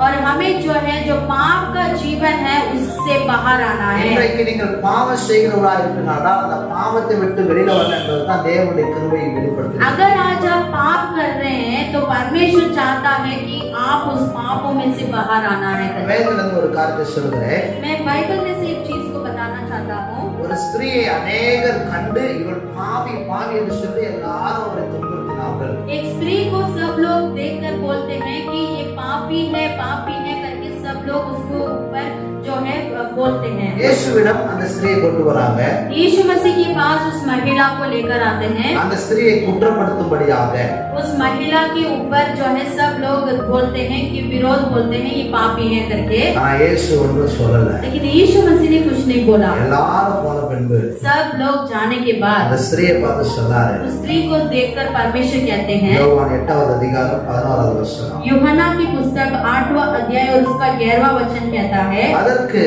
और हमें जो है जो पाप का जीवन है उससे बाहर आना है. இன்றைக்கு நீங்கள் பாவம் செய்கிறவர்களா இருக்கிறனால அந்த பாவத்தை விட்டு வெளியில வரணும் என்பதுதான் தேவனுடைய கிருபையை வெளிப்படுத்துகிறது. अगर आज आप पाप कर रहे हैं तो परमेश्वर चाहता है कि आप उस पापों में से बाहर आना है. வேதத்திலிருந்து ஒரு காரியத்தை சொல்கிறேன். मैं बाइबल में से एक चीज को बताना चाहता हूँ. ஒரு ஸ்திரீயை अनेகர் கண்டு இவள் பாவி பாவி என்று சொல்லி எல்லாரும் அவரை துன்புறுத்தினார்கள். एक स्त्री को सब लोग देखकर बोलते हैं कि ये पापी है करके सब लोग उसको ऊपर जो है बोलते हैं. இயேசுவிடம் அந்த ஸ்திரியை கொண்டு வராங்க. यीशु मसीह के पास उस महिला को लेकर आते हैं. அந்த ஸ்திரியை குற்றப்படுத்தும்படியாக उस महिला के ऊपर जो है सब लोग बोलते हैं कि विरोध बोलते हैं ये पापी है करके. ஆனா இயேசு ஒன்றும் சொல்லல. लेकिन यीशु मसीह ने कुछ नहीं बोला. எல்லாரும் போன பின்பு सब लोग जाने के बाद அந்த ஸ்திரியை பார்த்து சொன்னாரு. उस स्त्री को देखकर परमेश्वर कहते हैं, யோவான் 8வது அதிகாரம் 11வது வசனம், यूहन्ना की पुस्तक 8वां अध्याय और उसका 11वां वचन कहता है. அதற்கு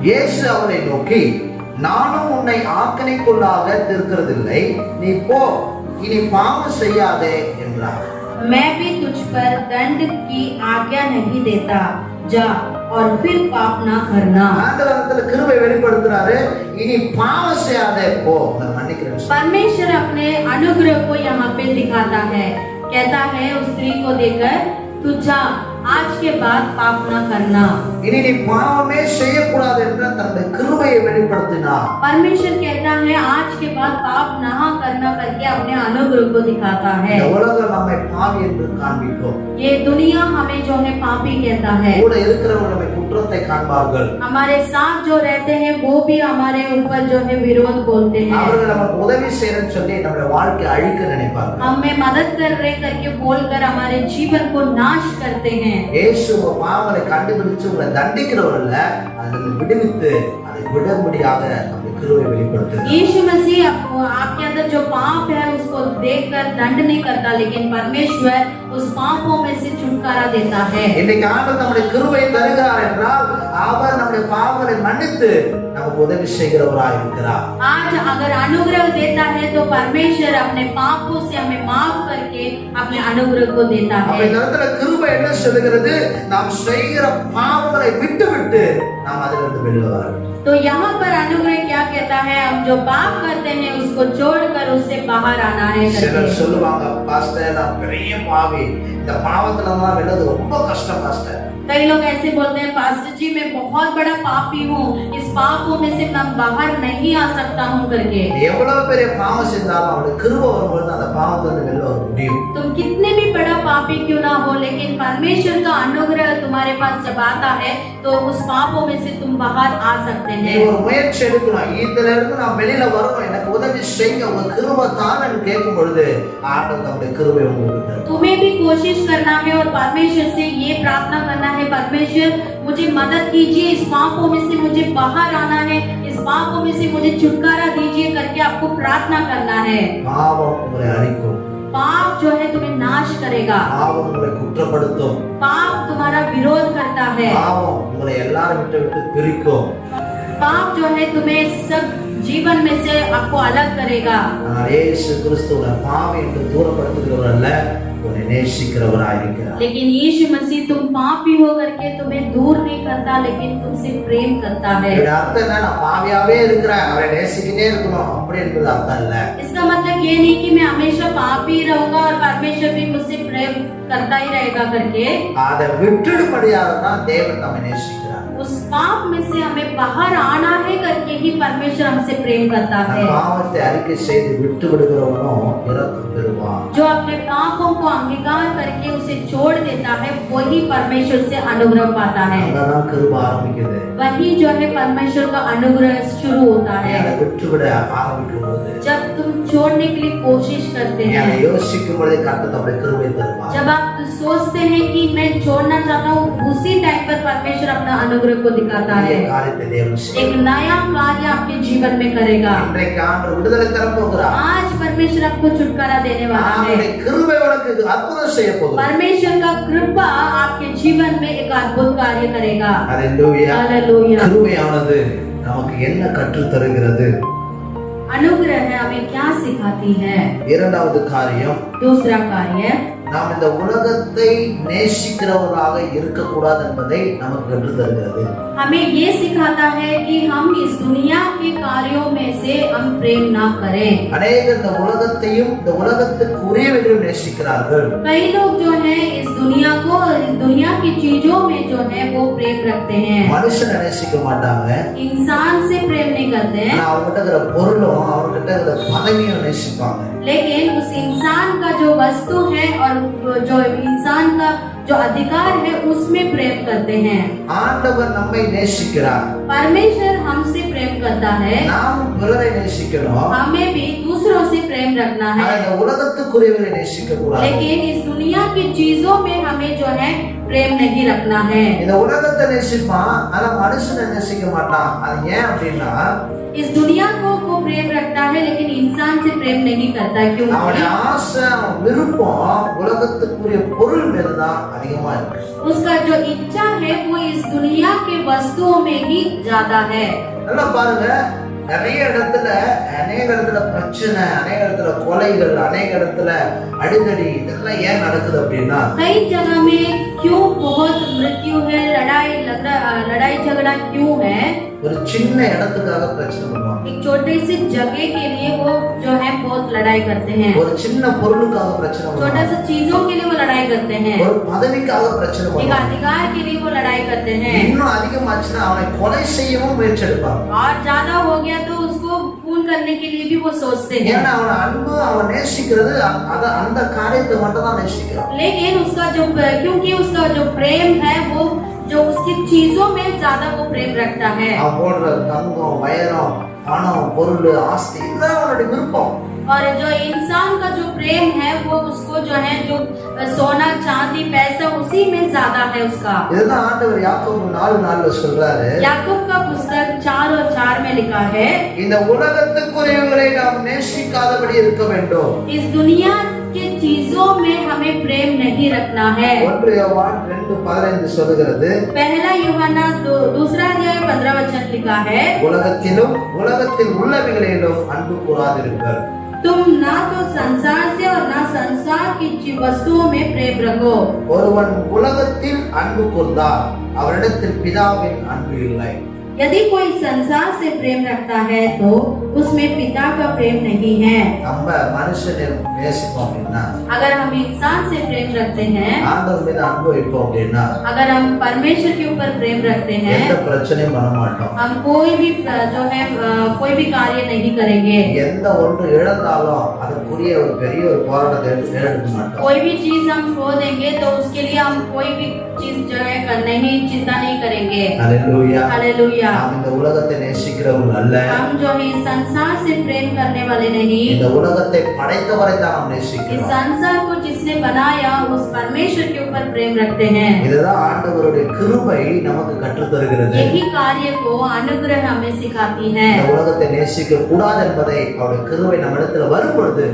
இயேசு அவரை நோக்கி, நானும் உன்னை ஆக்கினைக்குள்ளாக தீர்க்கிறதில்லை, நீ போ, இனி பாவம் செய்யாதே என்றார். मैं भी तुझ पर दंड की आज्ञा नहीं देता, जा और फिर पाप ना करना. ஆண்டவரத்துல கிருபை வெளிப்படுத்துறாரு, இனி பாவம் செய்யாதே, போ, நான் மன்னிக்கிறேன். परमेश्वर अपने अनुग्रह को यहाँ पे दिखाता है कहता है उस स्त्री को देखकर, तू जा, आज के बाद पाप न करना। இனி நீ பாவமே செய்யக்கூடாது என்ற தன்னுடைய கிருபையை வெளிப்படுத்தினார். परमेश्वर कहता है आज के बाद पाप ना करना करके अपने अनुग्रह को दिखाता है। இந்த உலகம் நம்மை பாவி என்று காண்பிக்கும். ये दुनिया हमें जो है पापी कहता है। கூட இருக்கிறவர்கள் நம்மை குற்றத்தை காண்பார்கள். हमारे साथ जो रहते हैं वो भी हमारे ऊपर जो है विरोध बोलते हैं। அவர்கள் நமக்கு உதவி செய்யறன்னு சொல்லி நம்முடைய வாழ்க்கையை அழிக்க நினைப்பார்கள். हमें मदद कर रहे करके बोलकर हमारे जीवन को नाश करते हैं। இயேசு பாவங்களை கண்டுபிடிச்சு உங்களை தண்டிக்கிறவர்கள அதில் விடுவித்து அதை விடும்படியாக நம்முடைய கிருபையை வெளிப்படுத்துகிறார். यीशु मसीह आपके अंदर जो पाप है उसको देखकर दंड नहीं करता, लेकिन परमेश्वर उस पापों में से छुटकारा देता है। இன்னைக்கு ஆண்டவர் நம்முடைய கிருபையை தருகிறார் என்றால் அவர் நம்முடைய பாவங்களை மன்னித்து நமக்கு உதவி செய்கிறவராய் இருக்கிறார். आज अगर अनुग्रह देता है तो परमेश्वर अपने पापों से हमें माफ करके अपने अनुग्रह को देता है। அப்ப இந்த இடத்துல கிருபை என்ன சொல்லுகிறது? நாம் செய்கிற பாவங்களை விட்டுவிட்டு நாம் அதிலிருந்து வெளியே வர வேண்டும். तो यहाँ पर अनुग्रह क्या कहता है? हम जो पाप करते हैं उसको छोड़कर उससे बाहर आना है। சிலர் சொல்லுவாங்க, பாஸ்டர் நான் பெரிய பாவி, இந்த பாவத்துல தான் வெளியே ரொம்ப கஷ்டம் பாஸ்டர். कई लोग ऐसे बोलते हैं, पास्टर जी मैं बहुत बड़ा पापी हूँ, इस पापों में से मैं बाहर नहीं आ सकता हूँ करके। எவ்வளவு பெரிய பாவம் செஞ்சாலும் அவருடைய கிருபை வரும்போது அந்த பாவத்துல வெளியே வர முடியும். तुम कितने भी बड़ा पापी क्यों ना हो, लेकिन परमेश्वर का अनुग्रह तुम्हारे पास जब आता है तो उस पापों में से तुम बाहर आ सकते நீ हैं। ஒரு முயற்சி எடுக்கணும், இதுல இருந்து நான் வெளியில வரணும், எனக்கு உதவி செய்யுங்க, உங்க கிருபை தானன்னு கேட்கும் பொழுது ஆண்டவர் தம்முடைய கிருபை உங்களுக்கு தரும். तुम्हें भी कोशिश करना है और परमेश्वर से ये प्रार्थना करना है, परमेश्वर मुझे मदद कीजिए, इस पापों में से मुझे बाहर आना है, इस पापों में से मुझे छुटकारा दीजिए करके आपको प्रार्थना करना है। பாவம் உங்களை அழிக்கும், पाप जो है तुम्हें नाश करेगा, பாவம் உங்களை குற்றப்படுத்தும், पाप तुम्हारा विरोध करता है, பாவம் உங்களை எல்லாரும் விட்டு பிரிக்கும். पाप जो है तुम्हें सब जीवन में से आपको अलग करेगा। ஆனால் இயேசு கிறிஸ்துவின் பாவம் என்று தூரப்படுத்துகிறவர் அல்ல, உன்னை நேசிக்கிறவராய் இருக்கிறார். लेकिन यीशु मसीह तुम पापी हो करके तुम्हें दूर नहीं करता, लेकिन तुमसे प्रेम करता है। இதோட அர்த்தம் என்ன? நான் பாவியாவே இருக்கிறேன், அவரை நேசிக்கிட்டே இருக்கணும் அப்படி என்பது அர்த்தம் இல்ல. इसका मतलब ये नहीं कि मैं हमेशा पापी रहूंगा और परमेश्वर भी मुझसे प्रेम करता ही रहेगा करके। அதை விட்டுடும்படியாக தான் தேவன் நம்மை நேசிக்கிறார். उस पाप में से हमें बाहर आना है करके ही परमेश्वर हमसे प्रेम करता है। பாவத்தை அறிக்கை செய்து விட்டு விடுகிறவனும் இரக்கம் பெறுவான். जो अपने पापों को अंगीकार करके उसे छोड़ देता है वही परमेश्वर से अनुग्रह पाता है। அங்கதான் கிருபை ஆரம்பிக்குது. वही जो है परमेश्वर का अनुग्रह शुरू होता நீ है। அதை விட்டுவிட ஆரம்பிக்கும் போது, जब तुम छोड़ने के लिए कोशिश करते நீ அதை हैं, யோசிக்கும் பொழுதே கர்த்தர் தம்முடைய கிருபை தருவார். जब आप सोचते हैं कि मैं छोड़ना चाहता हूँ, उसी टाइम पर परमेश्वर अपना अनुग्रह को दिखाता है। பெரிய காரியத்தை தேவன் एक செய்வார். नया कार्य आपके जीवन में करेगा। இன்றைக்கு ஆண்டவர் விடுதலை தர போகிறார். आज परमेश्वर आपको छुटकारा देने वाला है। அவருடைய கிருபை உனக்கு அற்புதம் செய்ய போகிறார். परमेश्वर का कृपा आपके जीवन में एक अद्भुत कार्य करेगा। ஹல்லேலூயா. हालेलुया। கிருபையானது நமக்கு என்ன கற்றுத் தருகிறது? अनुग्रह है हमें क्या सिखाती है? இரண்டாவது காரியம், दूसरा कार्य, நாம் இந்த உலகத்தை நேசிக்கிறவர்களாக இருக்கக்கூடாது என்பதை நமக்கு கற்றுத் தருகிறது. हमें ये सिखाता है कि हम इस दुनिया के कार्यों में से हम प्रेम ना करें। அநேகர் இந்த உலகத்தையும் இந்த உலகத்துக்கு உரியவைகளையும் நேசிக்கிறார்கள். कई लोग जो है इस दुनिया को, इस दुनिया की चीजों में जो है वो प्रेम रखते हैं, மனுஷனை நேசிக்க மாட்டாங்க. इंसान से प्रेम नहीं करते हैं, ஆனா அவங்ககிட்ட இருக்கிற பொருளும் அவங்ககிட்ட இருக்கிற பதவியும் நேசிப்பாங்க. लेकिन उस इंसान का जो वस्तु है और जो इंसान का जो अधिकार है उसमें प्रेम करते हैं। ஆண்டவர் நம்மை நேசிக்கிறார். परमेश्वर हमसे प्रेम करता है, நாம் பிறரை நேசிக்கணும். हमें भी दूसरों से प्रेम रखना ஆனா है, இந்த உலகத்துக்குரியவரை நேசிக்க கூடாது. लेकिन इस दुनिया की चीजों में हमें जो है प्रेम नहीं रखना है। இந்த உலகத்தை நேசிப்பான், ஆனா மனுஷனை நேசிக்க மாட்டான். அது ஏன் அப்படின்னா इस दुनिया को प्रेम रखता है लेकिन इंसान से प्रेम नहीं करता, அவனுடைய क्योंकि ஆசை, அவன் விருப்பம் உலகத்துக்குரிய பொருள் மேலதான் அதிகமா இருக்கு. उसका जो इच्छा है वो इस दुनिया के वस्तुओं में ही ज्यादा है। நல்லா பாருங்க, நிறைய இடத்துல அநேக இடத்துல பிரச்சனை, அநேக இடத்துல கொலைகள், அநேக இடத்துல அடிதடி, இதெல்லாம் ஏன் நடக்குது அப்படின்னா कई जगह में क्यों बहुत मृत्यु है, लड़ाई झगड़ा क्यों है? ஒரு சின்ன இடத்துக்காக பிரச்சனை பண்ணுவாங்க. एक छोटे से जगह के लिए वो जो है बहुत लड़ाई करते हैं। ஒரு சின்ன பொருளுக்காக பிரச்சனை छोटा பண்ணுவாங்க. सा चीजों के लिए वो लड़ाई करते हैं। ஒரு பதவிக்காக பிரச்சனை एक பண்ணுவாங்க. अधिकार के लिए वो लड़ाई करते हैं। இன்னும் அதிகமாச்சுன்னா அவனை கொலை செய்யவும் முயற்சி எடுப்பாங்க. और ज्यादा हो गया तो उसको खून करने के लिए भी वो सोचते हैं। ஏன்னா அவன் அன்பு அவன் நேசிக்கிறது அந்த காரியத்தை மட்டும் தான் நேசிக்கிறான். लेकिन उसका जो क्योंकि उसका जो प्रेम है वो जो उसकी चीजों में ज्यादा वो प्रेम रखता है। அவன் போடுற தங்கம் வைரம் பணம் பொருள் ஆஸ்தி இதெல்லாம் அவனுடைய விருப்பம். और जो इंसान का जो प्रेम है वो उसको जो है जो सोना चांदी पैसा उसी में ज्यादा है उसका। இதுதான் ஆண்டவர் யாக்கோபு 4:4 சொல்றாரு. याकूब का पुस्तक 4 और 4 में लिखा है, இந்த உலகத்துக்குரியவர்களை நாம் நேசிக்காதபடி இருக்க வேண்டும். इस दुनिया के चीजों में हमें प्रेम नहीं रखना है। 1 யோவான் 2:15 சொல்கிறது, पहला यूहन्ना दूसरा अध्याय 15 वचन लिखा है, உலகத்திலும் உலகத்தில் உள்ளவைகளிலும் அன்பு கூறாதிருங்கள். तुम ना तो संसार से और ना संसार की वस्तुओं में प्रेम रखो। ஒருவன் உலகத்தில் அன்பு கூர்ந்தால் அவரிடத்தில் பிதாவின் அன்பு இல்லை. यदि कोई संसार से प्रेम रखता है तो उसमें पिता का प्रेम नहीं है। நம்ம மனுஷனை நேசிப்போம் அப்படின்னா, अगर हम इंसान से प्रेम रखते हैं, ஆண்டவர் மீது அன்பு வைப்போம் அப்படின்னா, अगर हम परमेश्वर के ऊपर प्रेम रखते हैं, எந்த பிரச்சனையும் பண்ண மாட்டோம். हम कोई भी जो है कोई भी कार्य नहीं करेंगे। எந்த ஒன்று இழந்தாலும் அதற்குரிய ஒரு பெரிய ஒரு போராட்டத்தை எடுக்க மாட்டோம். कोई भी चीज हम खो देंगे तो उसके लिए हम कोई भी चीज जो है नहीं चिंता नहीं करेंगे। हालेलुया. हालेलुया। நாம் இந்த உலகத்தை நேசிக்கிறவர்கள் அல்ல. हम जो है इस संसार से प्रेम करने वाले नहीं, இந்த உலகத்தை படைத்தவரை தான் நாம் इस நேசிக்கிறோம். संसार को जिसने बनाया उस परमेश्वर के ऊपर प्रेम रखते हैं। இதுதான் ஆண்டவருடைய கிருபை நமக்கு கற்றுத் தருகிறது. यही कार्य को अनुग्रह हमें सिखाती है। இந்த உலகத்தை நேசிக்க கூடாது என்பதை அவருடைய கிருபை நம்மிடத்தில் வரும்பொழுது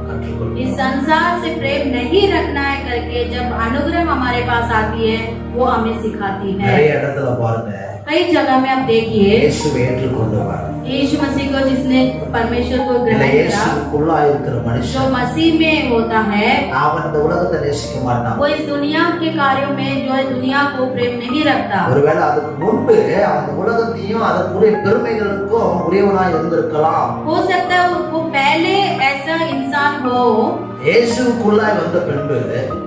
கற்றுக்கொள்ளும். इस संसार से प्रेम नहीं रखना है करके जब अनुग्रह हमारे पास आती है वो हमें सिखाती है। நிறைய இடத்துல பாருங்க, कई जगह में आप देखिए இயேசுவை ஏற்றுக்கொண்டவர், यीशु मसीह को जिसने परमेश्वर को இல்ல ग्रहण करा, இயேசுக்குள்ளா இருக்கிற जो மனுஷன் मसीह में होता है அவன் இந்த உலகத்தை நேசிக்க மாட்டான். वो इस दुनिया के कार्यों में जो है दुनिया को प्रेम नहीं रखता। ஒருவேளை அதுக்கு முன்பு அவன் இந்த உலகத்தையும் அதற்குரிய பெருமைகளுக்கும் உரியவனாய் இருந்திருக்கலாம். हो सकता है वो पहले ऐसा इंसान हो, இயேசுக்குள்ளாய் வந்த பின்பு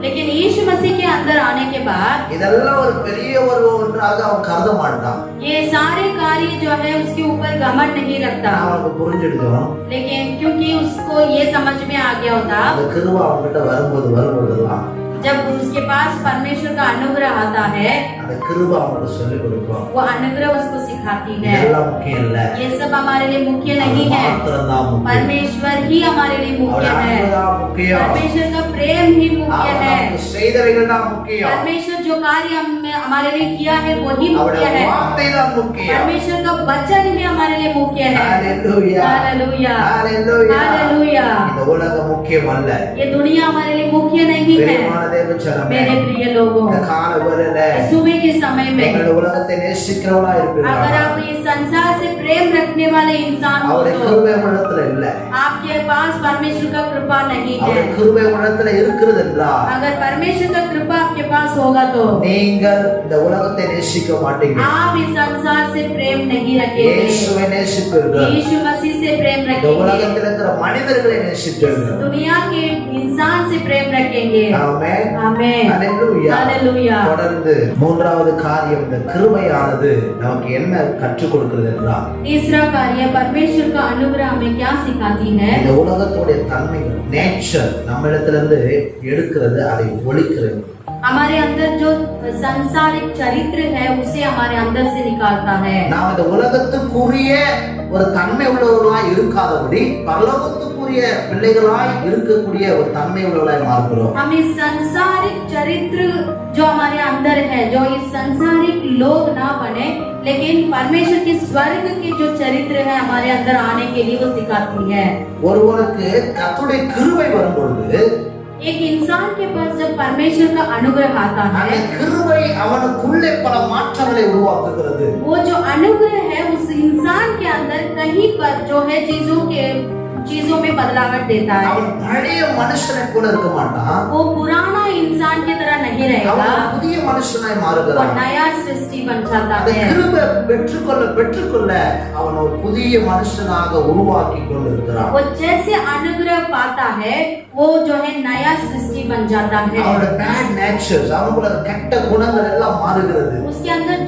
लेकिन यीशु मसीह के अंदर आने के बाद இதெல்லாம் ஒரு பெரிய ஒன்றாக அவன் கருத மாட்டான். ये सारे कार्य जो है उसके ऊपर घमंड नहीं रखता। அவனுக்கு புரிஞ்சிடுவோம், लेकिन क्योंकि उसको ये समझ में आ गया होता, அந்த கிருபை அவன்கிட்ட வரும்போதெல்லாம் जब उसके पास परमेश्वर का अनुग्रह आता है அந்த கிருபை அவனுக்கு சொல்லிக் கொடுக்கும். वो अनुग्रह उसको सिखाती है। இதெல்லாம் முக்கியம் இல்ல, ये सब हमारे लिए मुख्य नहीं है, மாத்திரம்தான் முக்கியம். परमेश्वर ही हमारे लिए मुख्य அவருடைய है। அன்புதான் முக்கியம். परमेश्वर का प्रेम ही मुख्य அவர் है। நமக்கு செய்தவைகள் தான் முக்கியம். परमेश्वर जो कार्य हमारे लिए किया है वही मुख्य அவருடைய है। வார்த்தை தான் முக்கியம். परमेश्वर का वचन ही हमारे लिए मुख्य है। ஹalleluya, हालेलुया, ஹalleluya. हालेलुया। இந்த உலகம் முக்கியம் அல்ல. ये दुनिया हमारे लिए मुख्य नहीं है। பிரியமான தேவ ஜனமே, मेरे प्रिय लोगों, இந்த கால வேளையில सुबह के समय में நீங்கள் உலகத்தை நேசிக்கிறவளா अगर இருப்பீர்கள், आप इस संसार से प्रेम रखने वाले इंसान हो அவருடைய तो கிருபை உள்ளத்துல இல்ல. आपके पास परमेश्वर का कृपा नहीं है। அவருடைய கிருபை உள்ளத்துல இருக்கிறது என்றால் अगर परमेश्वर का कृपा आपके पास होगा तो நீங்கள் இந்த உலகத்தை நேசிக்க மாட்டீங்க. आप इस संसार से प्रेम नहीं रखेंगे, இயேசுவை நேசிப்பீர்கள். यीशु मसीह से प्रेम இந்த रखेंगे, உலகத்தில் இருக்கிற மனிதர்களை நேசிப்பீர்கள். दुनिया के इंसान से प्रेम रखेंगे। ஆமென். आमेन, ஹalleluya. हालेलुया। தொடர்ந்து மூன்றாவது காரியம், இந்த கிருபையானது நமக்கு என்ன கற்றுக் கொடுக்கிறது என்றால், तीसरा कार्य परमेश्वर का अनुग्रह हमें क्या सिखाती है। இந்த உலகத்துடைய தன்மைகள் நேச்சர் நம்ம இடத்திலிருந்து எடுக்கிறது, அதை ஒழிக்கிறது. हमारे अंदर जो सांसारिक चरित्र है उसे हमारे अंदर से निकालता है। நாம் இந்த உலகத்துக்குரிய ஒரு தன்மை உள்ளவர்களாய் இருக்காதபடி பரலோகத்துக்குரிய பிள்ளைகளாய் இருக்கக்கூடிய ஒரு தன்மை உள்ளவர்களாய் மாறுகிறோம். हम इस सांसारिक चरित्र जो हमारे अंदर है, जो इस सांसारिक लोग ना बने, लेकिन परमेश्वर के स्वर्ग के जो चरित्र है हमारे अंदर आने के लिए वो सिखाती है। ஒருவனுக்கு கர்த்தருடைய கிருபை வரும்பொழுது एक इंसान के पास जब परमेश्वर का अनुग्रह आता அந்த है, கிருபை அவனுக்குள்ளே பல மாற்றங்களை உருவாக்குகிறது. वो जो अनुग्रह है उस इंसान के अंदर कहीं पर जो है चीजों के चीजों में बदलावट देता है। அவன் பழைய மனுஷனை போல இருக்க மாட்டான், वो पुराना इंसान की तरह नहीं रहेगा, அவன் புதிய மனுஷனாய் वो மாறுகிறான். नया सृष्टि बन जाता அந்த है। கிருபை பெற்றுக்கொள்ள அவன் ஒரு புதிய மனுஷனாக உருவாக்கி கொண்டிருக்கிறான். वो जैसे अनुग्रह पाता है वो जो है नया सृष्टि बन जाता है। அவனோட பேட் நேச்சர்ஸ், அவனுக்குள்ள கெட்ட குணங்கள் எல்லாம் மாறுகிறது. उसके अंदर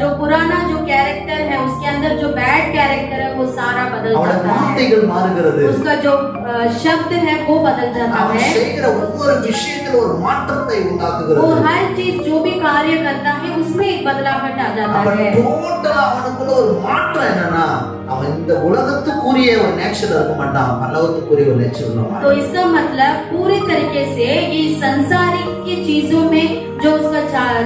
जो पुराना जो कैरेक्टर है, उसके अंदर जो बैड कैरेक्टर है वो सारा बदल அவனோட जाता है। வார்த்தைகள் மாறுகிறது. उसका जो शब्द है वो बदल जाता அவன் है। செய்கிற ஒவ்வொரு விஷயத்திலும் ஒரு மாற்றத்தை वो உண்டாக்குகிறது. हर चीज जो भी कार्य करता है उसमें एक बदलावट आ जाता அவன் है। டோட்டலா அவனுக்குள்ள ஒரு மாற்றம் என்னன்னா, அவன் இந்த உலகத்துக்குரிய ஒரு நேச்சர் இருக்க மாட்டான், பரலோகத்துக்குரிய ஒரு நேச்சர் இருக்க तो इसका मतलब पूरी तरीके से ये संसारिक की चीजों में जो उसका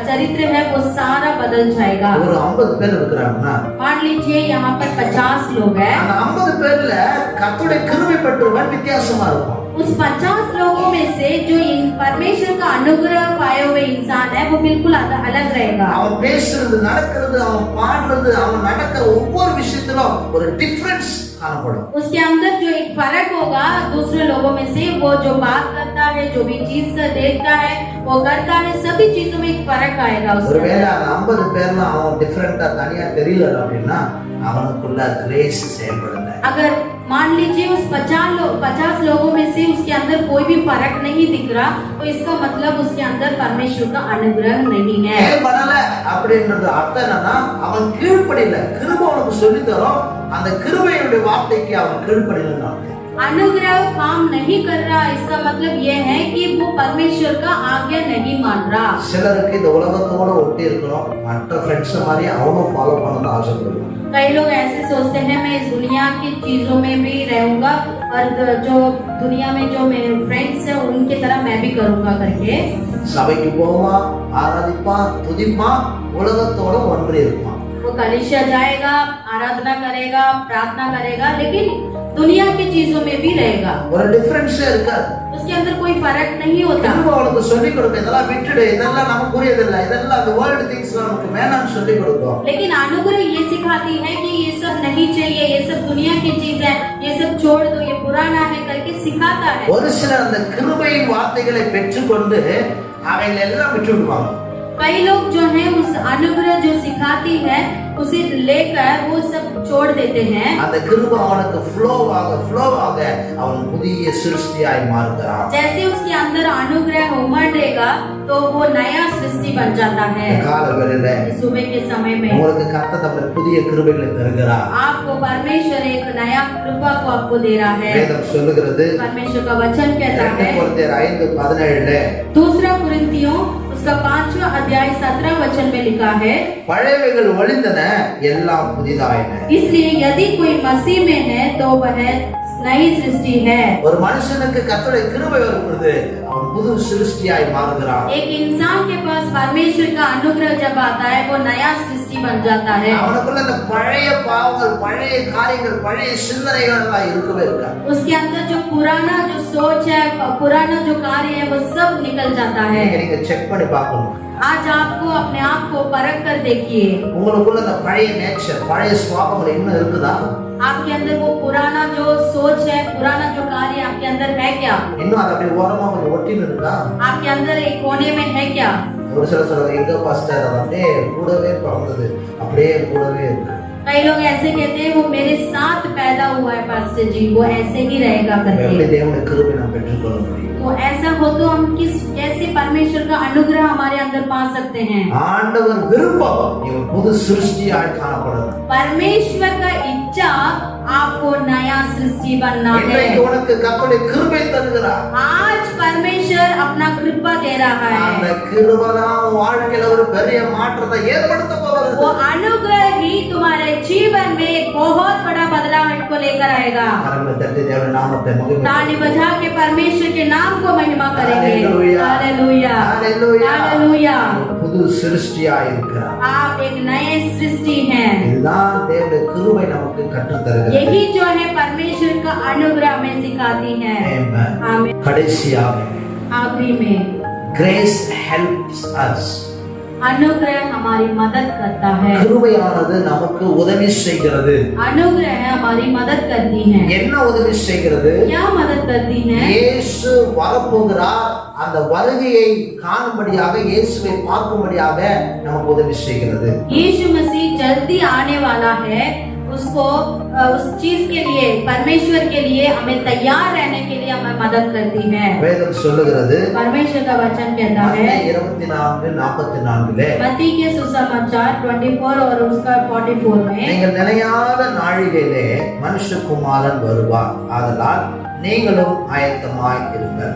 चरित्र है वो सारा बदल जाएगा। ஒரு 50 பேர் இருக்கிறாங்கன்னா, मान लीजिए यहाँ पर 50 लोग हैं, அந்த 50 பேர்ல கர்த்தருடைய கிருபை பெற்றவன் வித்தியாசமா இருக்கும். उस 50 लोगों में से जो परमेश्वर का अनुग्रह पाए हुए इंसान है वो बिल्कुल अलग रहेगा। அவன் பேசுறது, நடக்கிறது, அவன் பாடுறது, அவன் நடக்கிற ஒவ்வொரு விஷயத்திலும் ஒரு டிஃபரன்ஸ் காணப்படும். उसके अंदर जो एक फर्क होगा दूसरे लोगों में से, वो जो बात करता है, जो भी चीज का देखता है, वो करता है, सभी चीजों में एक फर्क आएगा उसके ஒருவேளை अंदर। அந்த 50 பேர்ல அவன் டிஃபரெண்டா தனியா தெரியல அப்படின்னா அவனுக்குள்ள கிரேஸ் செயல்படுது. अगर मान लीजिए उस 50 लोगों में से उसके अंदर कोई भी फर्क नहीं दिख रहा, तो इसका मतलब उसके अंदर परमेश्वर का अनुग्रह नहीं है। செயல்படல அப்படின்றது அர்த்தம் என்னன்னா, அவன் கீழ்ப்படியல. கிருபை அவனுக்கு சொல்லி தரும், அந்த கிருபையுடைய வார்த்தைக்கு அவன் கீழ்ப்படியல. अनुग्रह काम नहीं कर रहा, इसका मतलब ये है कि वो परमेश्वर का आज्ञा नहीं मान रहा। சிலருக்கு இந்த உலகத்தோட ஒட்டி இருக்கணும், மற்ற ஃப்ரெண்ட்ஸ் மாதிரி அவனும் ஃபாலோ பண்ணணும்னு ஆசைப்படுவான். कई लोग ऐसे सोचते हैं मैं इस दुनिया की चीजों में भी रहूंगा और जो दुनिया में जो मेरे फ्रेंड्स हैं उनकी तरह मैं भी करूंगा करके। சபைக்கு போவான், ஆராதிப்பான், துதிப்பான், உலகத்தோட ஒன்றி இருப்பான். वो कलीसिया जाएगा, आराधना करेगा, प्रार्थना करेगा, लेकिन दुनिया की चीजों में भी रहेगा। ஒரு டிஃபரன்ஸே இருக்காது. उसके अंदर कोई फर्क नहीं होता। கிருபை அவனுக்கு சொல்லி கொடுக்கும், இதெல்லாம் விட்டுடு, இதெல்லாம் நமக்குரியது இல்லை, இதெல்லாம் அந்த வேர்ல்ட் திங்ஸ் நமக்கு வேணாம்னு சொல்லி கொடுக்கும். लेकिन अनुग्रह ये सिखाती है कि ये सब नहीं चाहिए, ये सब दुनिया की चीज है, ये सब छोड़ दो, ये पुराना है करके सिखाता है। ஒரு சிலர் அந்த கிருபையின் வார்த்தைகளை பெற்றுக்கொண்டு அவைகள் எல்லாம் விட்டு விடுவாங்க. कई लोग जो है उस अनुग्रह जो सिखाती है उसे लेकर वो सब छोड़ देते हैं। அந்த கிருபை அவனுக்கு ஃப்ளோவாக அவன் புதிய சிருஷ்டியாய் மாறுகிறான். जैसे उसके अंदर अनुग्रह उमड़ेगा तो वो नया सृष्टि बन जाता है। காலவெளியில सुबह के समय में உங்களுக்கு கர்த்தர் தம்முடைய புதிய கிருபைகளை தருகிறார். आपको परमेश्वर एक नया कृपा को आपको दे रहा है। வேதம் சொல்லுகிறது, परमेश्वर का वचन कहता 2 है, கொரிந்தியர் 5:17 दूसरा कुरिन्थियों उसका 5वां अध्याय 17 वचन में लिखा है, பழையவைகள் ஒழிந்தன, எல்லாம் புதிதாயின. इसलिए यदि कोई मसीह में है तो वह नई सृष्टि है। ஒரு மனுஷனுக்கு கர்த்தருடைய கிருபை வரும்போது அவன் புது சிருஷ்டியாய் மாறுகிறான். एक इंसान के पास परमेश्वर का अनुग्रह जब आता है वो नया सृष्टि बन जाता है। அவனுக்குள்ள அந்த பழைய பாவங்கள், பழைய காரியங்கள், பழைய சிந்தனைகள் எல்லாம் இருக்கவே இருக்காது. उसके अंदर जो पुराना जो सोच है, पुराना जो कार्य है वो सब निकल जाता है। நீங்க செக் பண்ணி பார்க்கணும். आज आपको अपने आप को परख कर देखिए, உங்களுக்குள்ள அந்த பழைய நேச்சர், பழைய சுபாவங்கள் இன்னும் இருக்குதா? आपके अंदर वो पुराना जो सोच है, पुराना जो कार्य आपके अंदर है क्या? இன்னும் அது அப்படியே ஓரமா கொஞ்சம் ஒட்டின்னு இருக்கா? आपके अंदर एक कोने में है क्या? ஒரு சில சொல்றாங்க, எங்க பாஸ்டர் அது அப்படியே கூடவே பிறந்தது, அப்படியே கூடவே இருக்கு. कई लोग ऐसे कहते हैं वो मेरे साथ पैदा हुआ है पास्टर जी, वो ऐसे ही रहेगा எப்படி करके। தேவனுடைய கிருபை நாம் பெற்றுக்கொள்ள முடியும்? तो ऐसा हो तो हम कैसे परमेश्वर का अनुग्रह हमारे अंदर पा सकते हैं? ஆண்டவர் விருப்பம் நீ ஒரு புது சிருஷ்டியாய் காணப்படணும். परमेश्वर का इच्छा आपको नया सृष्टि बनना है। இன்றைக்கு உனக்கு கர்த்தருடைய கிருபை தருகிறார். आज परमेश्वर अपना कृपा दे रहा அந்த है। கிருபை தான் உன் வாழ்க்கையில ஒரு பெரிய மாற்றத்தை ஏற்படுத்த போகிறது. वो अनुग्रह ही तुम्हारे जीवन में एक बहुत बड़ा बदलाव को लेकर आएगा। கரங்களை தட்டி தேவனுடைய நாமத்தை மகிமைப்படுத்துவோம். ताली बजा के परमेश्वर के नाम को महिमा करेंगे। हालेलुया। Hallelujah, hallelujah. हालेलुया। புது சிருஷ்டியாய் இருக்கிறார். आप एक नए सृष्टि हैं। இதுதான் தேவனுடைய கிருபை நமக்கு கற்றுத் தருகிறது. यही जो है परमेश्वर का अनुग्रह हमें सिखाती है। Amen. आमीन। கடைசியாக आखिरी में grace helps us. अनुग्रह हमारी मदद करता है। கிருபையானது நமக்கு உதவி செய்கிறது. अनुग्रह हमारी मदद करती है। என்ன உதவி செய்கிறது? क्या मदद करती है? இயேசு வரப்போகிறார், அந்த வருகையை காணும்படியாக, இயேசுவை பார்க்கும்படியாக நமக்கு உதவி செய்கிறது. यीशु मसीह जल्दी आने वाला है, उसको उस चीज के लिए, परमेश्वर के लिए हमें तैयार रहने के लिए हमें मदद करती है। வேதம் சொல்லுகிறது, परमेश्वर का वचन कहता है மத்தேயு 24:44 मत्ती के सुसमाचार 24 और उसका 44 में, நீங்கள் நிலையான நாழிகையிலே மனுஷகுமாரன் வருவார், ஆதலால் நீங்களும் ஆயத்தமாய் இருங்கள்.